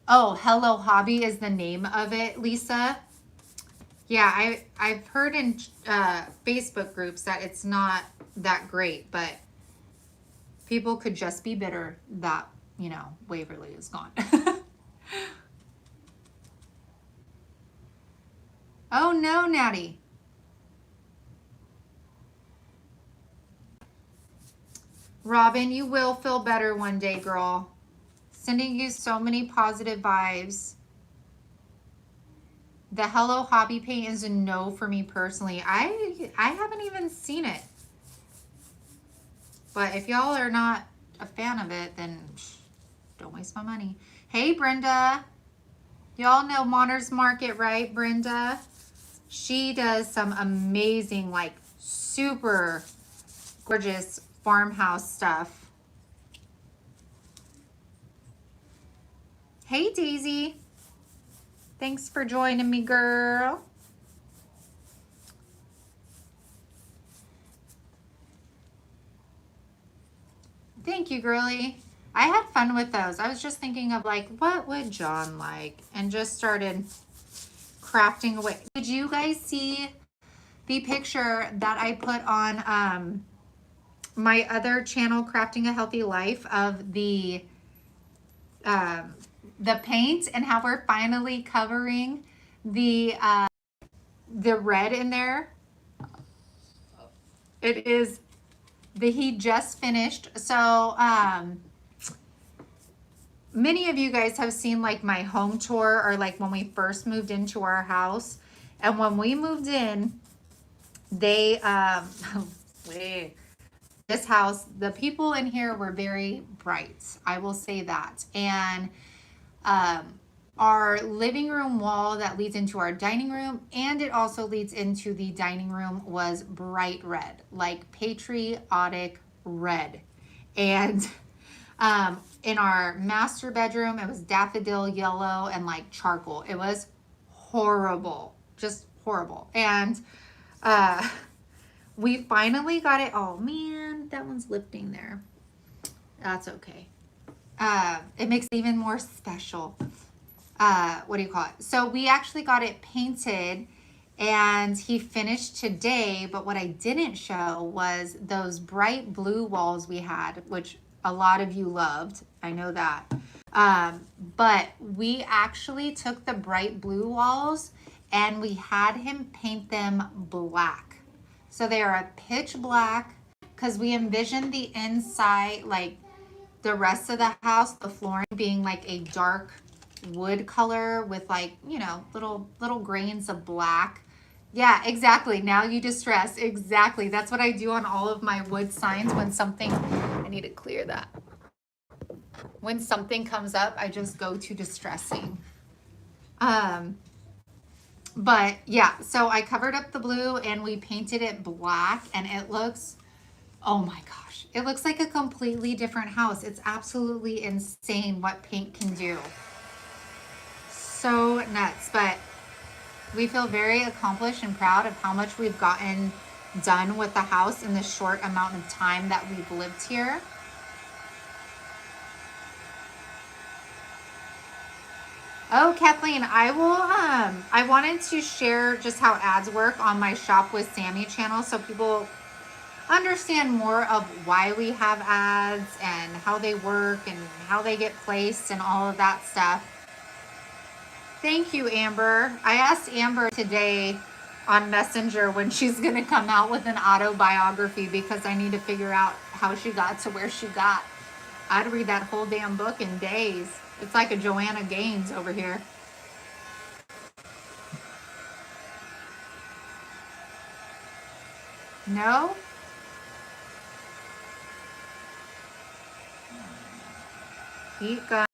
Oh, Hello Hobby is the name of it, Lisa. Yeah, I've heard in Facebook groups that it's not that great, but people could just be bitter that, you know, Waverly is gone. Oh no, Natty. Robin, you will feel better one day, girl. Sending you so many positive vibes. The Hello Hobby paint is a no for me personally. I haven't even seen it. But if y'all are not a fan of it, then don't waste my money. Hey, Brenda. Y'all know Monter's Market, right, Brenda? She does some amazing, like, super gorgeous farmhouse stuff. Hey, Daisy. Thanks for joining me, girl. Thank you, girly. I had fun with those. I was just thinking of like, what would John like? And just started crafting away. Did you guys see the picture that I put on my other channel, Crafting a Healthy Life, of the paint and how we're finally covering the red in there? It is he just finished. So many of you guys have seen like my home tour, or like when we first moved into our house. And when we moved in, they this house, the people in here were very bright, I will say that. And our living room wall that leads into our dining room, and it also leads into the dining room, was bright red, like patriotic red. And in our master bedroom, it was daffodil yellow and like charcoal. It was horrible, just horrible. And we finally got it. Oh man, that one's lifting there. That's okay. It makes it even more special. What do you call it? So we actually got it painted, and he finished today. But what I didn't show was those bright blue walls we had, which a lot of you loved. I know that. But we actually took the bright blue walls and we had him paint them black. So they are a pitch black, because we envisioned the inside, like the rest of the house, the flooring being like a dark wood color with like, you know, little grains of black. Yeah, exactly. Now you distress. Exactly. That's what I do on all of my wood signs. When something, I need to clear that. When something comes up, I just go to distressing. But yeah, so I covered up the blue and we painted it black, and it looks, oh my gosh, it looks like a completely different house. It's absolutely insane what paint can do. So nuts. But we feel very accomplished and proud of how much we've gotten done with the house in the short amount of time that we've lived here. Oh, Kathleen, I wanted to share just how ads work on my Shop with Sammy channel, so people understand more of why we have ads and how they work and how they get placed and all of that stuff. Thank you, Amber. I asked Amber today on Messenger when she's going to come out with an autobiography, because I need to figure out how she got to where she got. I'd read that whole damn book in days. It's like a Joanna Gaines over here. No? Heat gun.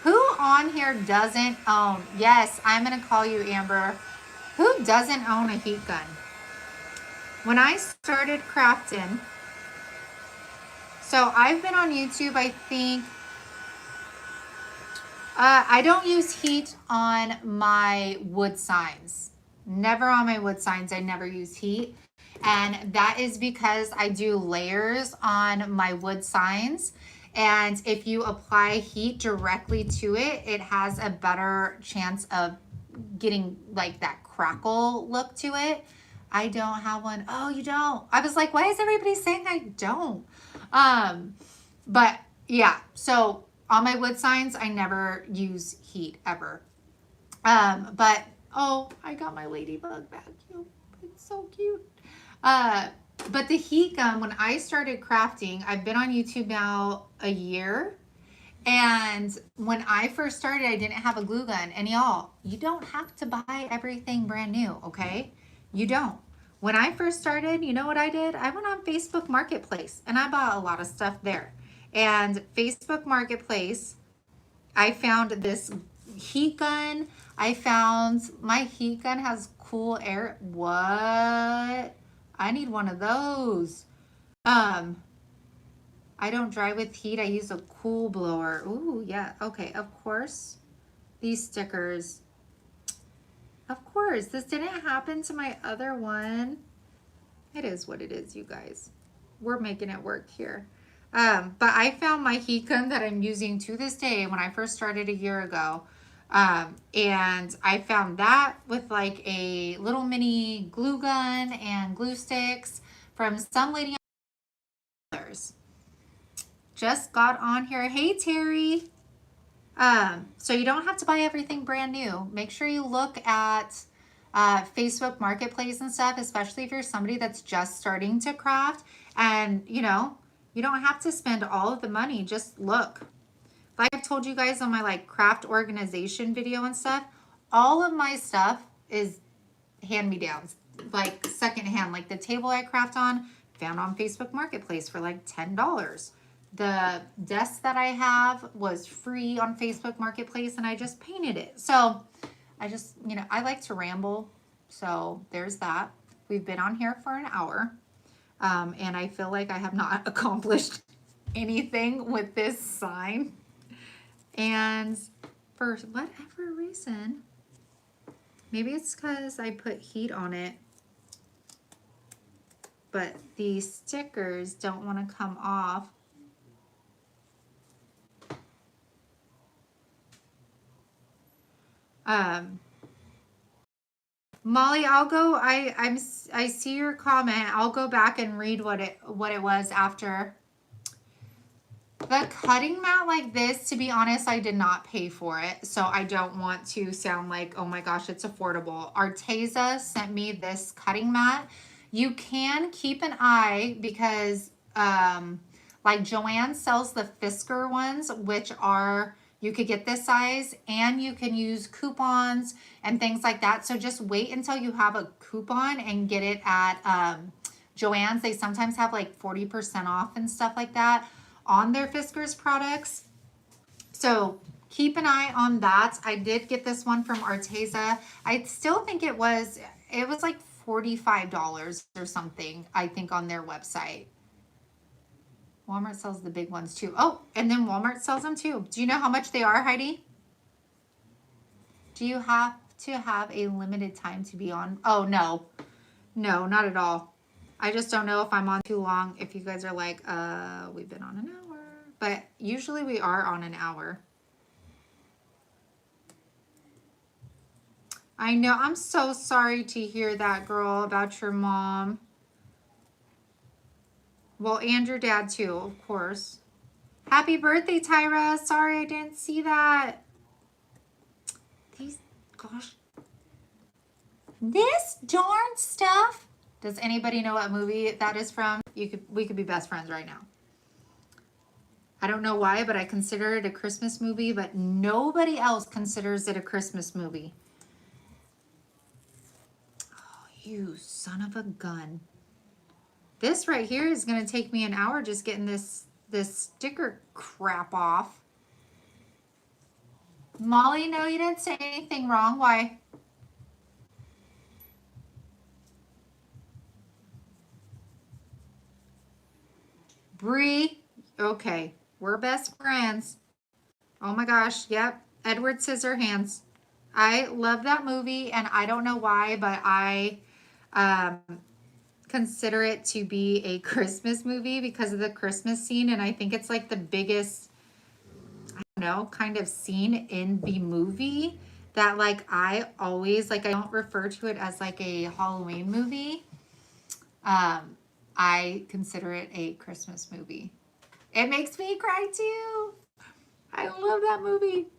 Who on here doesn't own? Yes, I'm going to call you, Amber. Who doesn't own a heat gun? When I started crafting, so I've been on YouTube, I think. I don't use heat on my wood signs. Never on my wood signs. I never use heat. And that is because I do layers on my wood signs. And if you apply heat directly to it, it has a better chance of getting like that crackle look to it. I don't have one. Oh, you don't? I was like, why is everybody saying I don't? But yeah, so on my wood signs, I never use heat ever. But oh, I got my ladybug vacuum. It's so cute. But the heat gun, when I started crafting, I've been on YouTube now a year. And when I first started, I didn't have a glue gun. And y'all, you don't have to buy everything brand new, okay? You don't. When I first started, you know what I did? I went on Facebook Marketplace and I bought a lot of stuff there. And Facebook Marketplace, I found this heat gun. I found my heat gun has cool air. What? I need one of those. I don't dry with heat. I use a cool blower. Ooh, yeah. Okay, of course. These stickers. Of course. This didn't happen to my other one. It is what it is, you guys. We're making it work here. But I found my heat gun that I'm using to this day when I first started a year ago. And I found that with like a little mini glue gun and glue sticks from some lady on others. Just got on here. Hey, Terry. So you don't have to buy everything brand new. Make sure you look at Facebook Marketplace and stuff, especially if you're somebody that's just starting to craft. And, you know, you don't have to spend all of the money. Just look. Like I've told you guys on my like craft organization video and stuff, all of my stuff is hand-me-downs, like secondhand. Like the table I craft on, found on Facebook Marketplace for like $10. The desk that I have was free on Facebook Marketplace and I just painted it. So I just, you know, I like to ramble. So there's that. We've been on here for an hour. And I feel like I have not accomplished anything with this sign. And for whatever reason, maybe it's because I put heat on it, but these stickers don't want to come off. Molly, I'll go. I see your comment. I'll go back and read what it was after. The cutting mat like this, to be honest, I did not pay for it, so I don't want to sound like, oh my gosh, it's affordable. Arteza sent me this cutting mat. You can keep an eye because like Joanne sells the Fisker ones, which are, you could get this size and you can use coupons and things like that. So just wait until you have a coupon and get it at Joann's. They sometimes have like 40% off and stuff like that on their Fisker's products. So keep an eye on that. I did get this one from Arteza. I still think it was like $45 or something, I think, on their website. Walmart sells the big ones too. Oh, and then Walmart sells them too. Do you know how much they are, Heidi? Do you have to have a limited time to be on? Oh, no. No, not at all. I just don't know if I'm on too long. If you guys are like, we've been on an hour. But usually we are on an hour. I know. I'm so sorry to hear that, girl, about your mom. Well, and your dad too, of course. Happy birthday, Tyra. Sorry I didn't see that. These, gosh. This darn stuff. Does anybody know what movie that is from? We could be best friends right now. I don't know why, but I consider it a Christmas movie, but nobody else considers it a Christmas movie. Oh, you son of a gun. This right here is going to take me an hour just getting this sticker crap off. Molly, no, you didn't say anything wrong. Why? Bree, okay, we're best friends. Oh my gosh, yep, Edward Scissorhands. I love that movie, and I don't know why, but I um, consider it to be a Christmas movie because of the Christmas scene, and I think it's like the biggest, I don't know, kind of scene in the movie that like I always like. I don't refer to it as like a Halloween movie. I consider it a Christmas movie. It makes me cry too. I love that movie.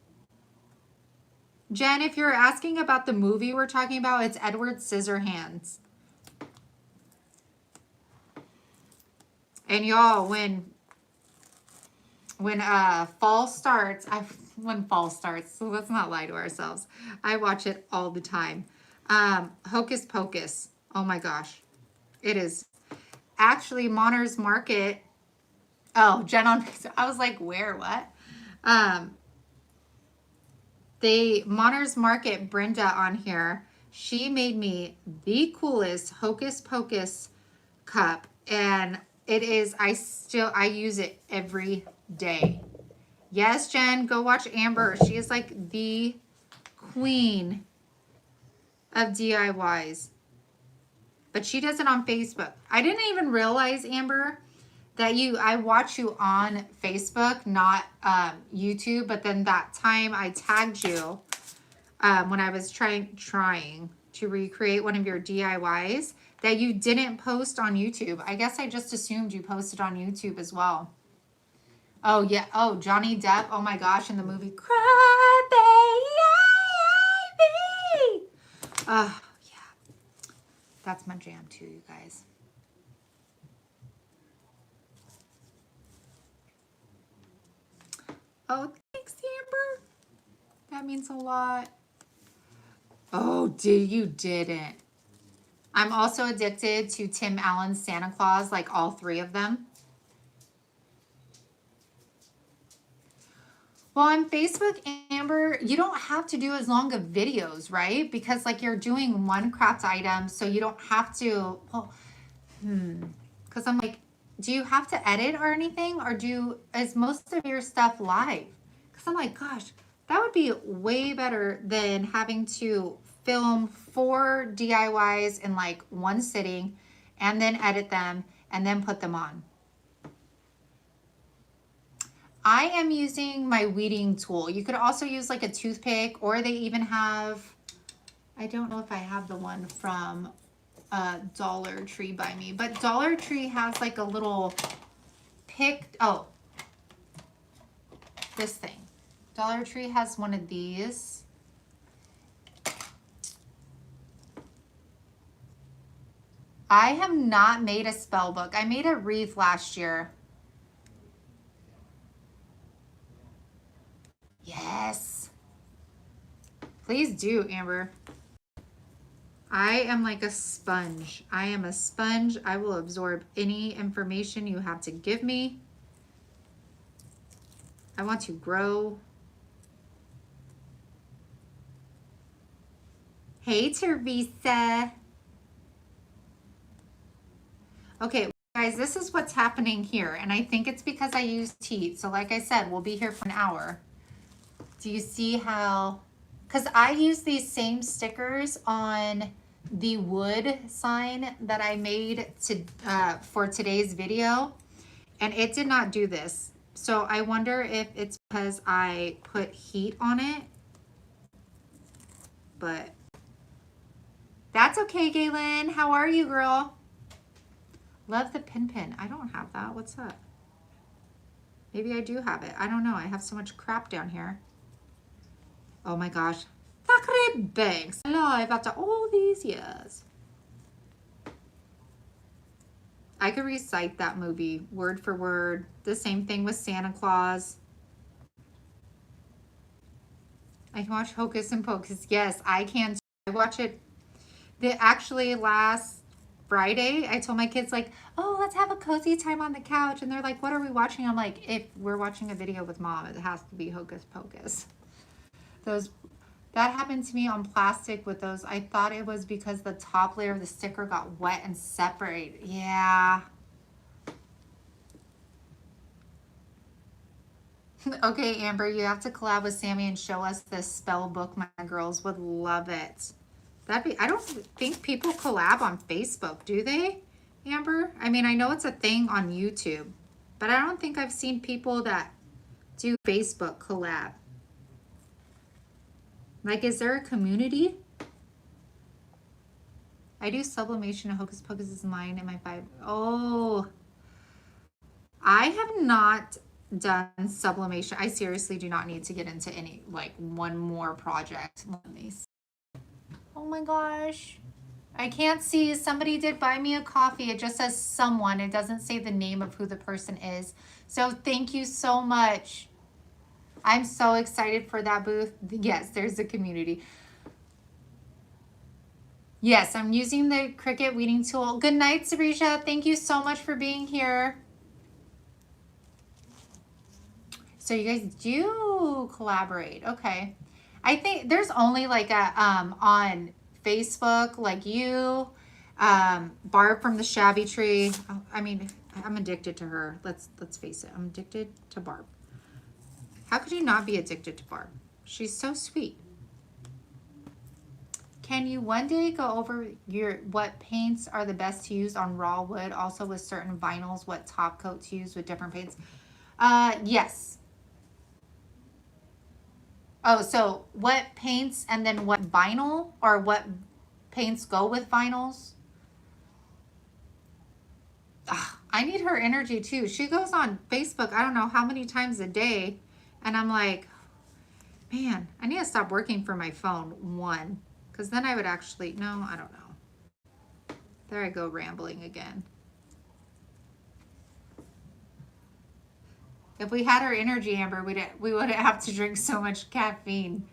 Jen, if you're asking about the movie we're talking about, it's Edward Scissorhands. And y'all, when fall starts, when fall starts, so let's not lie to ourselves. I watch it all the time. Hocus Pocus. Oh my gosh. It is actually Monner's Market. Oh, Jen on Facebook. I was like, where, what? They Monner's Market, Brenda on here. She made me the coolest Hocus Pocus cup, and it is, I use it every day. Yes, Jen, go watch Amber. She is like the queen of DIYs. But she does it on Facebook. I didn't even realize, Amber, that I watch you on Facebook, not YouTube. But then that time I tagged you when I was trying to recreate one of your DIYs that you didn't post on YouTube. I guess I just assumed you posted on YouTube as well. Oh, yeah. Oh, Johnny Depp. Oh, my gosh. In the movie Cry Baby. Yeah. That's my jam, too, you guys. Oh, thanks, Amber. That means a lot. Oh, you didn't. I'm also addicted to Tim Allen's Santa Claus, like all three of them. Well, on Facebook, Amber, you don't have to do as long of videos, right? Because like you're doing one craft item, so you don't have to, well, because I'm like, do you have to edit or anything? Or is most of your stuff live? Because I'm like, gosh, that would be way better than having to film 4 DIYs in like one sitting and then edit them and then put them on. I am using my weeding tool. You could also use like a toothpick, or they even have, I don't know if I have the one from Dollar Tree by me, but Dollar Tree has like a little pick. Oh, this thing. Dollar Tree has one of these. I have not made a spell book. I made a wreath last year. Yes. Please do, Amber. I am like a sponge. I am a sponge. I will absorb any information you have to give me. I want to grow. Hey, Teresa. Okay, guys, this is what's happening here. And I think it's because I used heat. So like I said, we'll be here for an hour. Do you see how, because I use these same stickers on the wood sign that I made for today's video, and it did not do this. So I wonder if it's because I put heat on it, but that's okay, Galen. How are you, girl? Love the pin. I don't have that. What's that? Maybe I do have it. I don't know. I have so much crap down here. Oh my gosh. Thackeray Banks, alive after all these years. I could recite that movie word for word. The same thing with Santa Claus. I can watch Hocus and Pocus. Yes, I can. I watch it. Actually, last Friday, I told my kids, like, oh, let's have a cozy time on the couch. And they're like, what are we watching? I'm like, if we're watching a video with mom, it has to be Hocus Pocus. Those That happened to me on plastic with those. I thought it was because the top layer of the sticker got wet and separated. Yeah. Okay, Amber, you have to collab with Sammy and show us this spell book. My girls would love it. I don't think people collab on Facebook, do they, Amber? I mean, I know it's a thing on YouTube, but I don't think I've seen people that do Facebook collab. Like, is there a community? I do sublimation. Hocus Pocus is mine and my 5. Oh, I have not done sublimation. I seriously do not need to get into any, like, one more project. Let me see. Oh my gosh. I can't see. Somebody did buy me a coffee. It just says someone. It doesn't say the name of who the person is. So thank you so much. I'm so excited for that booth. Yes, there's the community. Yes, I'm using the Cricut weeding tool. Good night, Sarisha. Thank you so much for being here. So you guys do collaborate. Okay. I think there's only like a on Facebook, like you, Barb from the Shabby Tree. Oh, I mean, I'm addicted to her. Let's face it. I'm addicted to Barb. How could you not be addicted to Barb? She's so sweet. Can you one day go over what paints are the best to use on raw wood, also with certain vinyls, what top coat to use with different paints? Yes. Oh, so what paints and then what vinyl, or what paints go with vinyls? Ugh, I need her energy too. She goes on Facebook, I don't know how many times a day, and I'm like, man, I need to stop working for my phone, one, because then I would actually, no, I don't know. There I go rambling again. If we had our energy, Amber, we wouldn't have to drink so much caffeine.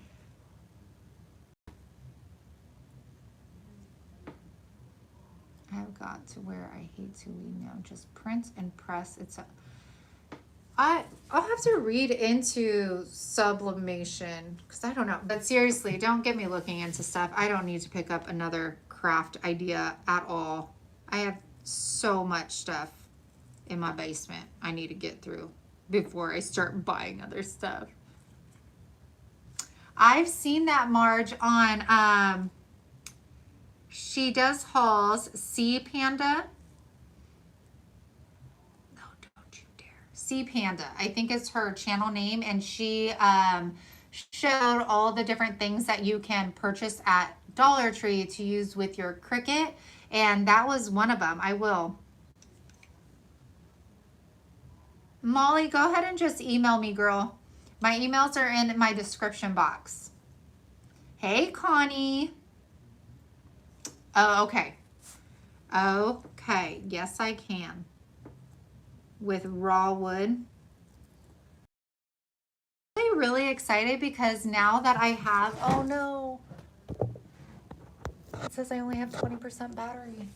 I've got to where I hate to weed now. Just print and press. I'll have to read into sublimation because I don't know. But seriously, don't get me looking into stuff. I don't need to pick up another craft idea at all. I have so much stuff in my basement I need to get through before I start buying other stuff. I've seen that Marge on she does hauls, Sea Panda. No, don't you dare. Sea Panda, I think is her channel name, and she showed all the different things that you can purchase at Dollar Tree to use with your Cricut, and that was one of them. I will. Molly, go ahead and just email me, girl. My emails are in my description box. Hey, Connie. Oh, okay. Okay, yes, I can. With raw wood. I'm really excited because now that I have, oh no. It says I only have 20% battery.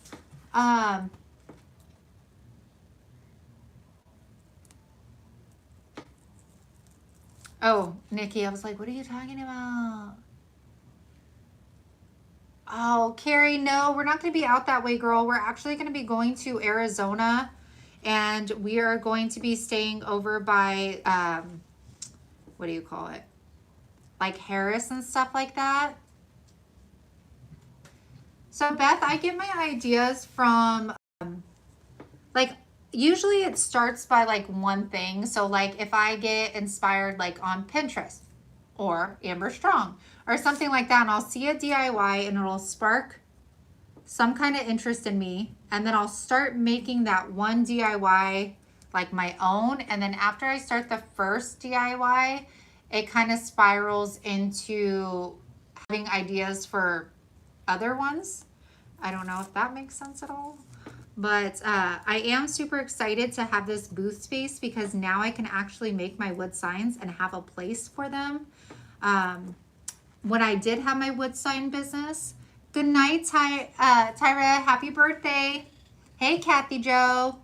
Oh, Nikki, I was like, what are you talking about? Oh, Carrie, no, we're not going to be out that way, girl. We're actually going to be going to Arizona, and we are going to be staying over by, what do you call it? Like Harris and stuff like that. So, Beth, I get my ideas from, like, usually it starts by like one thing. So like if I get inspired like on Pinterest or Amber Strong or something like that, and I'll see a DIY and it'll spark some kind of interest in me, and then I'll start making that one DIY like my own, and then after I start the first DIY, it kind of spirals into having ideas for other ones. I don't know if that makes sense at all, But I am super excited to have this booth space because now I can actually make my wood signs and have a place for them. When I did have my wood sign business, good night, Tyra, happy birthday. Hey, Kathy Joe.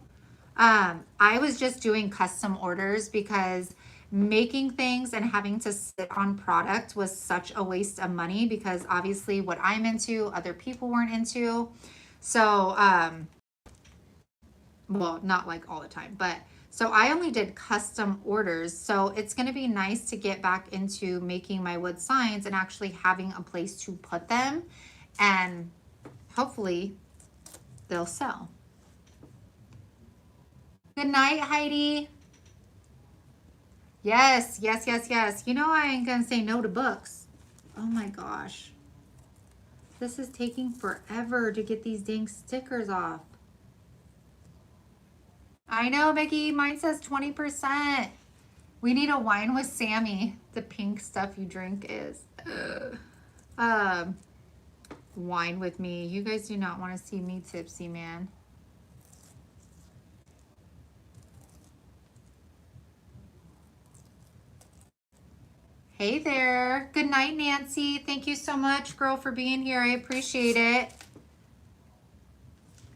I was just doing custom orders because making things and having to sit on product was such a waste of money because obviously what I'm into, other people weren't into. So, well, not like all the time, but so I only did custom orders. So it's going to be nice to get back into making my wood signs and actually having a place to put them, and hopefully they'll sell. Good night, Heidi. Yes, yes, yes, yes. You know I ain't going to say no to books. Oh my gosh. This is taking forever to get these dang stickers off. I know, Mickey. Mine says 20%. We need a wine with Sammy. The pink stuff you drink is. Wine with me. You guys do not want to see me tipsy, man. Hey there. Good night, Nancy. Thank you so much, girl, for being here. I appreciate it.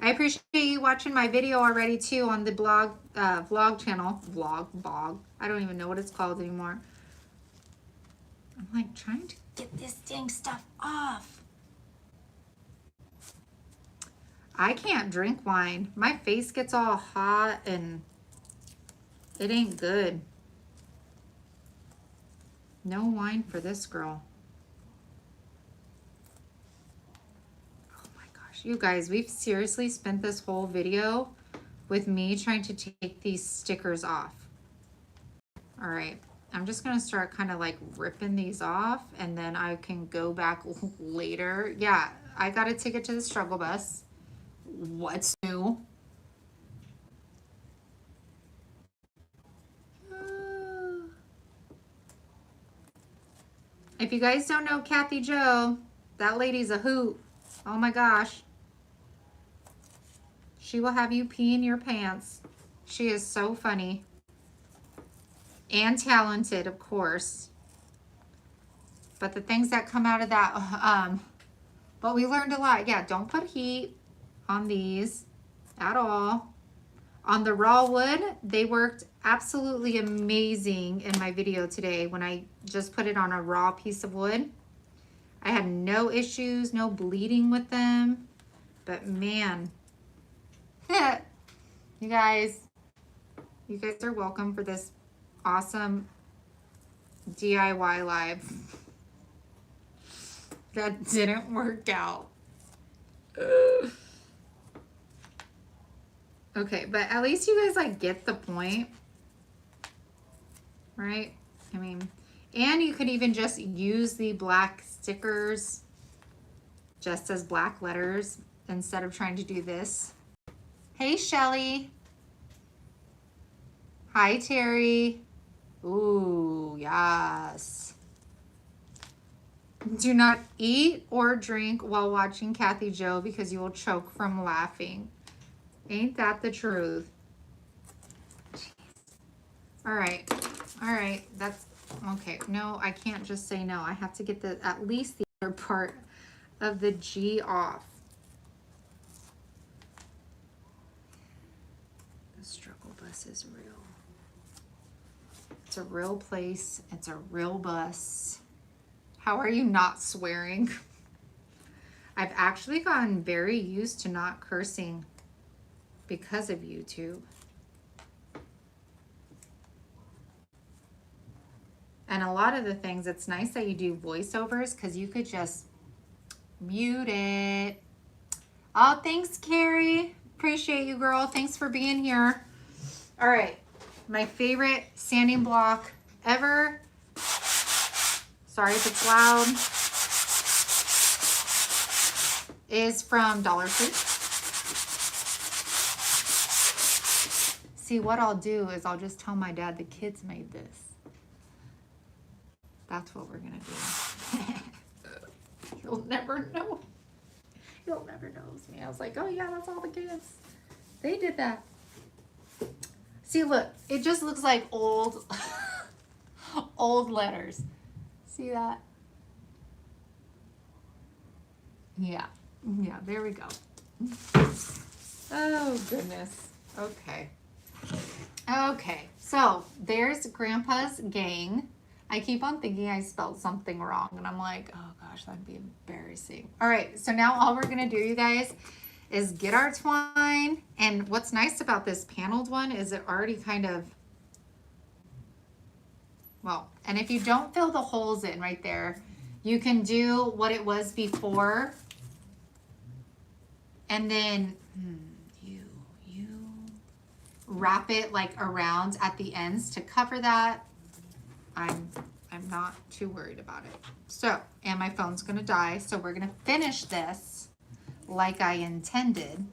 I appreciate you watching my video already, too, on the vlog channel. Vlog. I don't even know what it's called anymore. I'm like trying to get this dang stuff off. I can't drink wine. My face gets all hot and it ain't good. No wine for this girl. Oh my gosh. You guys, we've seriously spent this whole video with me trying to take these stickers off. All right. I'm just going to start kind of like ripping these off and then I can go back later. Yeah, I got a ticket to the struggle bus. What's new? If you guys don't know Kathy Joe, that lady's a hoot. Oh my gosh. She will have you pee in your pants. She is so funny. And talented, of course. But the things that come out of that, but we learned a lot. Yeah, don't put heat on these at all. On the raw wood, they worked absolutely amazing in my video today when I just put it on a raw piece of wood. I had no issues, no bleeding with them. But man, you guys are welcome for this awesome DIY live. That didn't work out. Okay, but at least you guys like get the point, right? I mean, and you could even just use the black stickers just as black letters instead of trying to do this. Hey, Shelly. Hi, Terry. Ooh, yes. Do not eat or drink while watching Kathy Joe because you will choke from laughing. Ain't that the truth? Jeez. All right, that's okay. No, I can't just say no. I have to get at least the other part of the G off. The struggle bus is real. It's a real place. It's a real bus. How are you not swearing? I've actually gotten very used to not cursing because of YouTube. And a lot of the things, it's nice that you do voiceovers because you could just mute it. Oh, thanks, Carrie. Appreciate you, girl. Thanks for being here. All right. My favorite sanding block ever. Sorry if it's loud. Is from Dollar Tree. See, what I'll do is I'll just tell my dad the kids made this. That's what we're going to do. He'll never know. He'll never know it's me. I was like, oh yeah, that's all the kids. They did that. See, look, it just looks like old, old letters. See that? Yeah. Yeah, there we go. Oh, goodness. Okay. Okay, so there's Grandpa's gang. I keep on thinking I spelled something wrong, and I'm like, oh gosh, that'd be embarrassing. All right, so now all we're gonna do, you guys, is get our twine. And what's nice about this paneled one is it already kind of, well, and if you don't fill the holes in right there, you can do what it was before. And then you wrap it like around at the ends to cover that. I'm not too worried about it. So, and my phone's gonna die, so we're gonna finish this like I intended.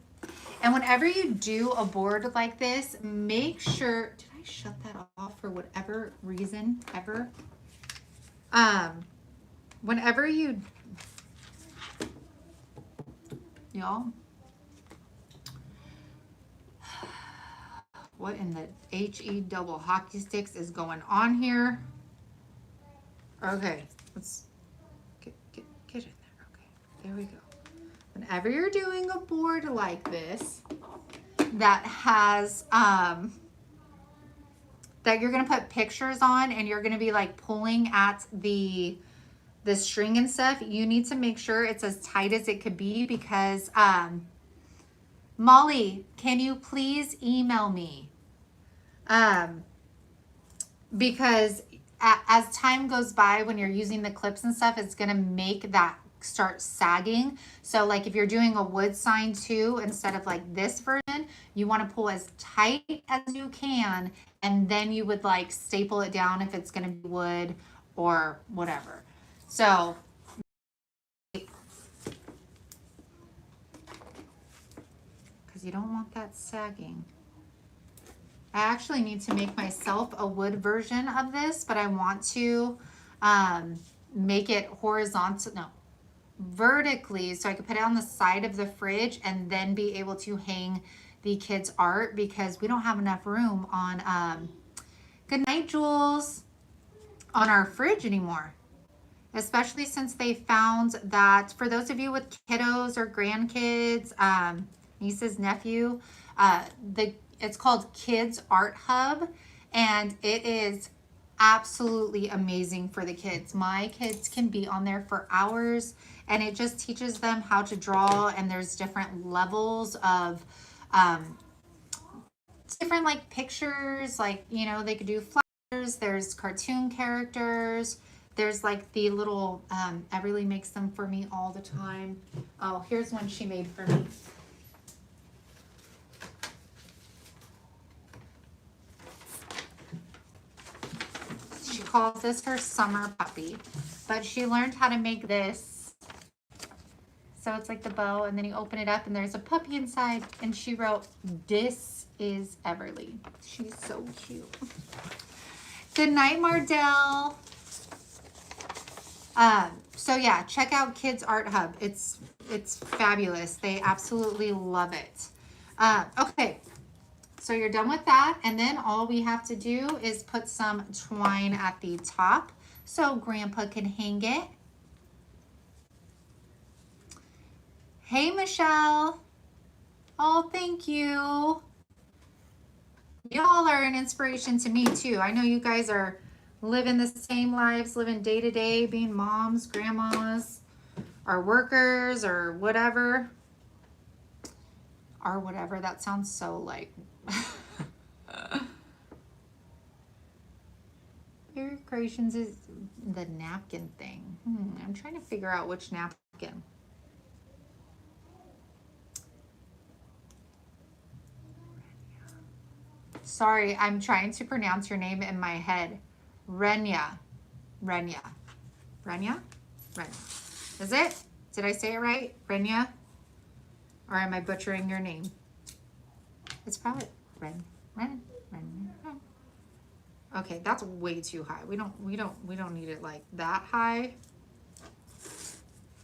And whenever you do a board like this, make sure, did I shut that off for whatever reason ever? Whenever you, y'all, what in the HE double hockey sticks is going on here? Okay, let's get in there. Okay, there we go. Whenever you're doing a board like this that has that you're gonna put pictures on, and you're gonna be like pulling at the string and stuff, you need to make sure it's as tight as it could be, because Molly, can you please email me? Because as time goes by, when you're using the clips and stuff, it's gonna make that start sagging. So like if you're doing a wood sign too, instead of like this version, you want to pull as tight as you can, and then you would like staple it down if it's gonna be wood or whatever. So because you don't want that sagging. I actually need to make myself a wood version of this, but I want to make it horizontal, no, vertically, so I could put it on the side of the fridge and then be able to hang the kids' art, because we don't have enough room on, good night, Jules, on our fridge anymore. Especially since they found that, for those of you with kiddos or grandkids, nieces, nephew, it's called Kids Art Hub, and it is absolutely amazing for the kids. My kids can be on there for hours, and it just teaches them how to draw, and there's different levels of different like pictures, like, you know, they could do flowers, there's cartoon characters, there's like the little Everly makes them for me all the time. Oh, here's one she made for me. She calls this her summer puppy, but she learned how to make this. So it's like the bow, and then you open it up and there's a puppy inside, and she wrote, "This is Everly." She's so cute. Good night, Mardell. So yeah, check out Kids Art Hub. It's fabulous. They absolutely love it. Okay, so you're done with that, and then all we have to do is put some twine at the top so Grandpa can hang it. Hey, Michelle. Oh, thank you. Y'all are an inspiration to me too. I know you guys are living the same lives, living day to day, being moms, grandmas, or workers, or whatever. Or whatever. That sounds so like... Your creations is the napkin thing. I'm trying to figure out which napkin. Sorry, I'm trying to pronounce your name in my head. Renya. Renya. Renya? Renya. Is it? Did I say it right? Renya? Or am I butchering your name? It's probably Ren. Okay, that's way too high. We don't need it like that high.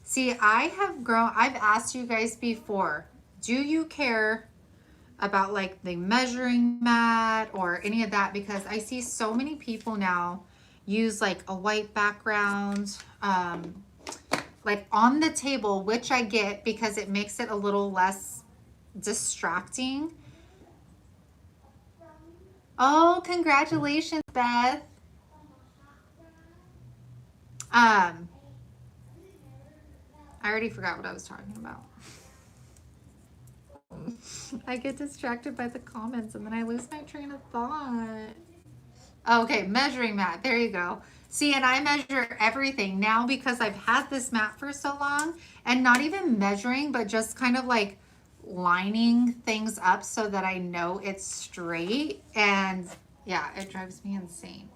See, I've asked you guys before, do you care about like the measuring mat or any of that, because I see so many people now use like a white background, like on the table, which I get because it makes it a little less distracting. Oh, congratulations, Beth. I already forgot what I was talking about. I get distracted by the comments and then I lose my train of thought. Okay, measuring mat. There you go. See, and I measure everything now because I've had this mat for so long, and not even measuring, but just kind of like lining things up so that I know it's straight. And yeah, it drives me insane.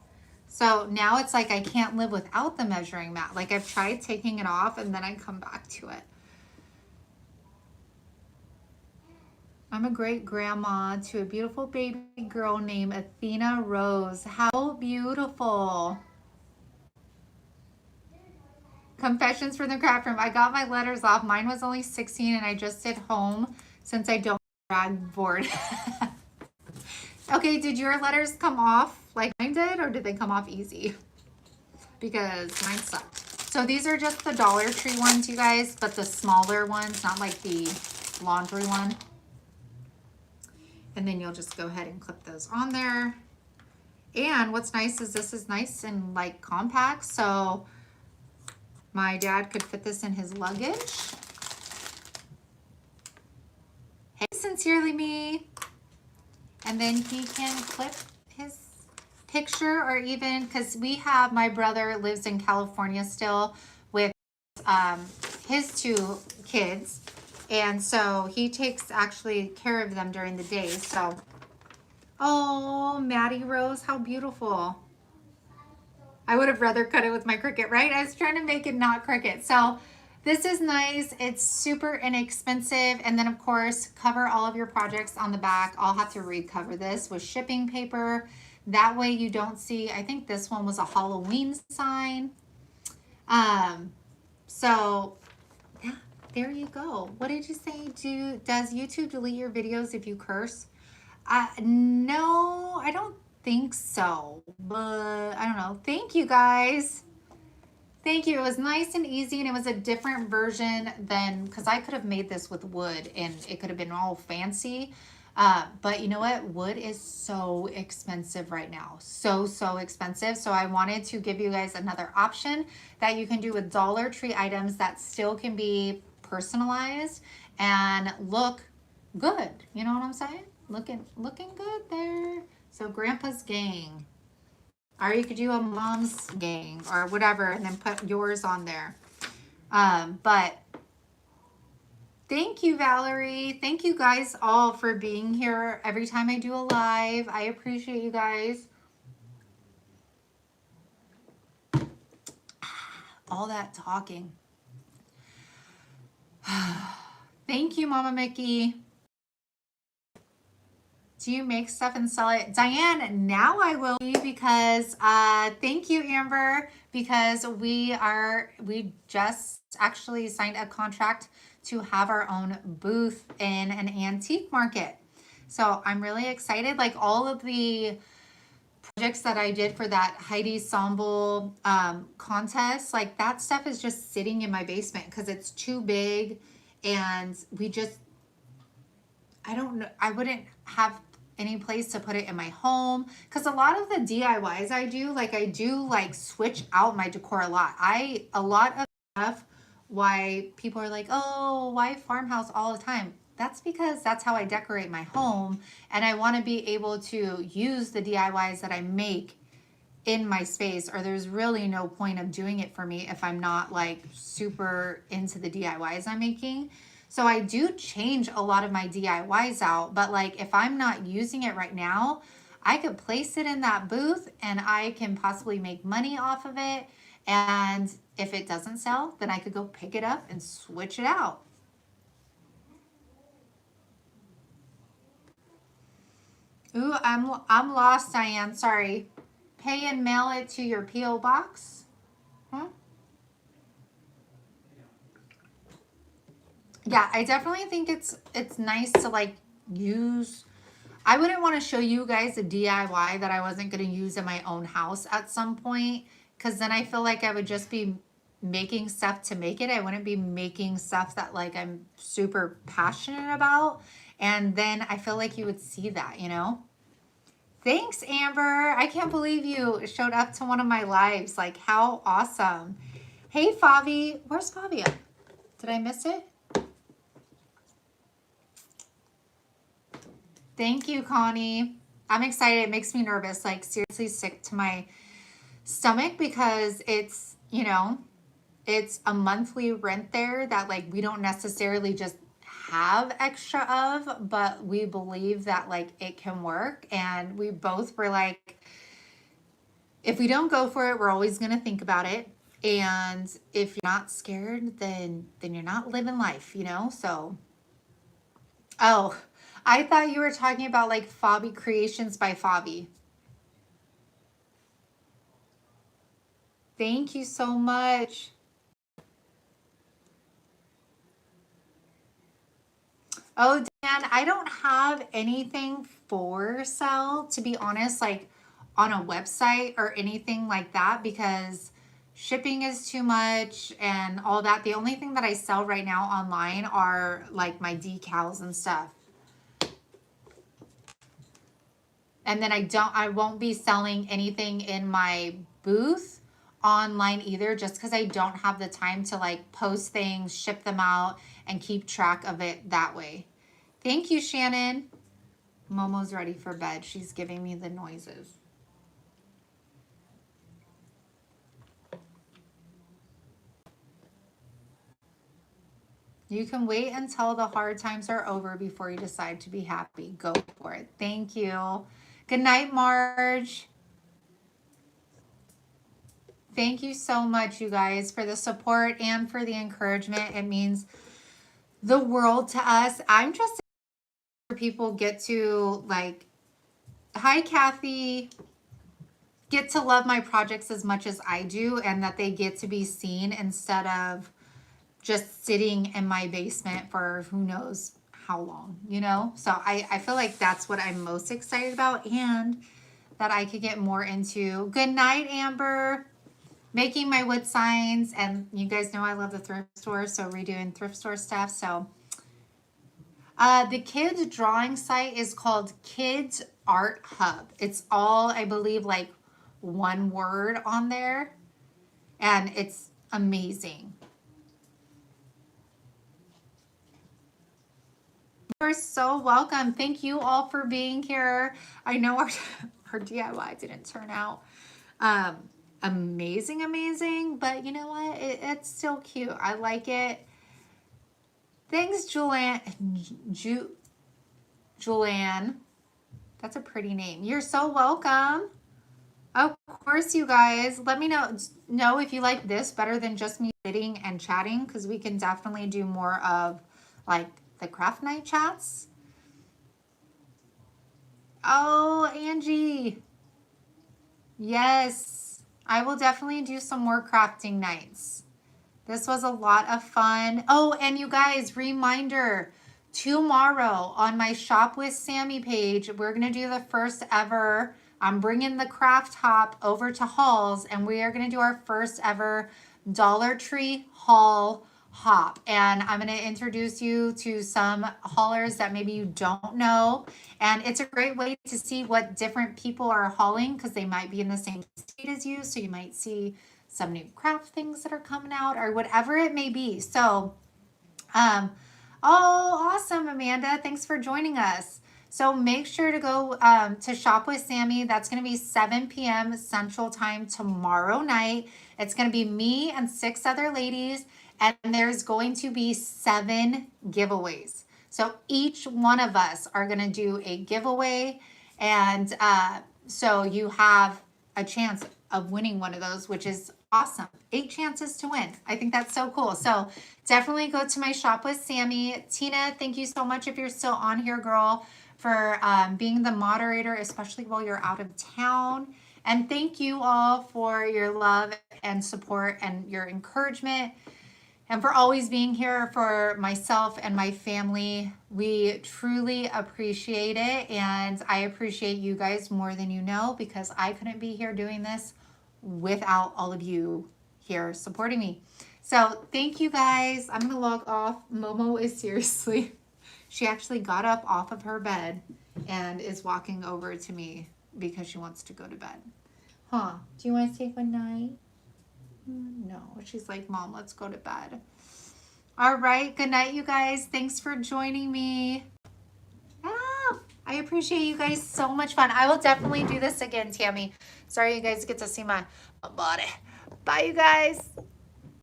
So now it's like I can't live without the measuring mat. Like I've tried taking it off and then I come back to it. I'm a great grandma to a beautiful baby girl named Athena Rose. How beautiful. Confessions from the craft room. I got my letters off. Mine was only 16 and I just did home since I don't drag board. Okay, did your letters come off like mine did, or did they come off easy? Because mine sucked. So these are just the Dollar Tree ones, you guys, but the smaller ones, not like the laundry one. And then you'll just go ahead and clip those on there. And what's nice is this is nice and like compact, so my dad could fit this in his luggage. Hey, sincerely me. And then he can clip his picture, or even, because we have, my brother lives in California still with his 2 kids. And so he takes actually care of them during the day. So, oh, Maddie Rose, how beautiful. I would have rather cut it with my Cricut, right? I was trying to make it not Cricut. So this is nice. It's super inexpensive. And then of course, cover all of your projects on the back. I'll have to recover this with shipping paper. That way you don't see, I think this one was a Halloween sign. So yeah, there you go. What did you say? Does YouTube delete your videos if you curse? No, I don't think so, but I don't know. Thank you guys. Thank you. It was nice and easy, and it was a different version than, because I could have made this with wood and it could have been all fancy. But you know what? Wood is so expensive right now. So expensive. So I wanted to give you guys another option that you can do with Dollar Tree items that still can be personalized and look good. You know what I'm saying? Looking good there. So Grandpa's gang. Or you could do a mom's gang or whatever and then put yours on there. But thank you, Valerie. Thank you guys all for being here every time I do a live. I appreciate you guys. All that talking. Thank you, Mama Mickey. Do you make stuff and sell it? Diane, now I will, because thank you, Amber, because we just actually signed a contract to have our own booth in an antique market. So I'm really excited. Like all of the projects that I did for that Heidi Ensemble contest, like that stuff is just sitting in my basement because it's too big, and I don't know, I wouldn't have any place to put it in my home, because a lot of the DIYs I do like switch out my decor a lot. A lot of stuff, why people are like, oh, why farmhouse all the time? That's because that's how I decorate my home, and I want to be able to use the DIYs that I make in my space, or there's really no point of doing it for me if I'm not like super into the DIYs I'm making. So I do change a lot of my DIYs out, but like if I'm not using it right now, I could place it in that booth and I can possibly make money off of it. And if it doesn't sell, then I could go pick it up and switch it out. Ooh, I'm lost, Diane. Sorry. Pay and mail it to your P.O. box? Huh? Yeah, I definitely think it's nice to like use. I wouldn't want to show you guys a DIY that I wasn't going to use in my own house at some point, because then I feel like I would just be making stuff to make it. I wouldn't be making stuff that like I'm super passionate about. And then I feel like you would see that, you know? Thanks, Amber. I can't believe you showed up to one of my lives. Like, how awesome. Hey, Favi. Where's Favi at? Did I miss it? Thank you, Connie. I'm excited. It makes me nervous, like seriously sick to my stomach, because it's, you know, it's a monthly rent there that like we don't necessarily just have extra of, but we believe that like it can work. And we both were like, if we don't go for it, we're always going to think about it. And if you're not scared, then you're not living life, you know? So, oh, I thought you were talking about like Fabi Creations by Fabi. Thank you so much. Oh, Dan, I don't have anything for sale, to be honest, like on a website or anything like that, because shipping is too much and all that. The only thing that I sell right now online are like my decals and stuff. And then I won't be selling anything in my booth online either, just because I don't have the time to like post things, ship them out, and keep track of it that way. Thank you, Shannon. Momo's ready for bed. She's giving me the noises. You can wait until the hard times are over before you decide to be happy. Go for it. Thank you. Good night, Marge. Thank you so much, you guys, for the support and for the encouragement. It means the world to us. I'm just people get to like, hi, Kathy, get to love my projects as much as I do, and that they get to be seen instead of just sitting in my basement for who knows how long, you know? So I feel like that's what I'm most excited about, and that I could get more into. Good night, Amber. Making my wood signs, and you guys know I love the thrift store, so redoing thrift store stuff. So the kids drawing site is called Kids Art Hub. It's all, I believe, like one word on there, and it's amazing. You're so welcome. Thank you all for being here. I know our DIY didn't turn out um, amazing, but you know what? It's still cute. I like it. Thanks, Julianne. That's a pretty name. You're so welcome. Of course, you guys. Let me know if you like this better than just me sitting and chatting, because we can definitely do more of like the craft night chats. Oh, Angie. Yes, I will definitely do some more crafting nights. This was a lot of fun. Oh, and you guys, reminder, tomorrow on my Shop with Sammy page, we're going to do the first ever. I'm bringing the craft hop over to Halls, and we are going to do our first ever Dollar Tree haul hop. And I'm going to introduce you to some haulers that maybe you don't know. And it's a great way to see what different people are hauling, because they might be in the same state as you. So you might see some new craft things that are coming out, or whatever it may be. So, oh, awesome, Amanda. Thanks for joining us. So make sure to go to Shop with Sammy. That's going to be 7 p.m. Central Time tomorrow night. It's going to be me and 6 other ladies, and there's going to be 7 giveaways. So each one of us are going to do a giveaway, and so you have a chance of winning one of those, which is awesome. 8 chances to win. I think that's so cool. So definitely go to my Shop with Sammy. Tina, thank you so much if you're still on here, girl, for being the moderator, especially while you're out of town. And thank you all for your love and support and your encouragement. and for always being here for myself and my family. We truly appreciate it, and I appreciate you guys more than you know, because I couldn't be here doing this without all of you here supporting me. So thank you guys. I'm gonna log off. Momo is seriously, she actually got up off of her bed and is walking over to me because she wants to go to bed. Huh? Do you want to say good night? No, she's like, Mom, let's go to bed. All right, good night, you guys. Thanks for joining me. Ah, I appreciate you guys. So much fun. I will definitely do this again, Tammy. Sorry you guys get to see my body. Bye, you guys.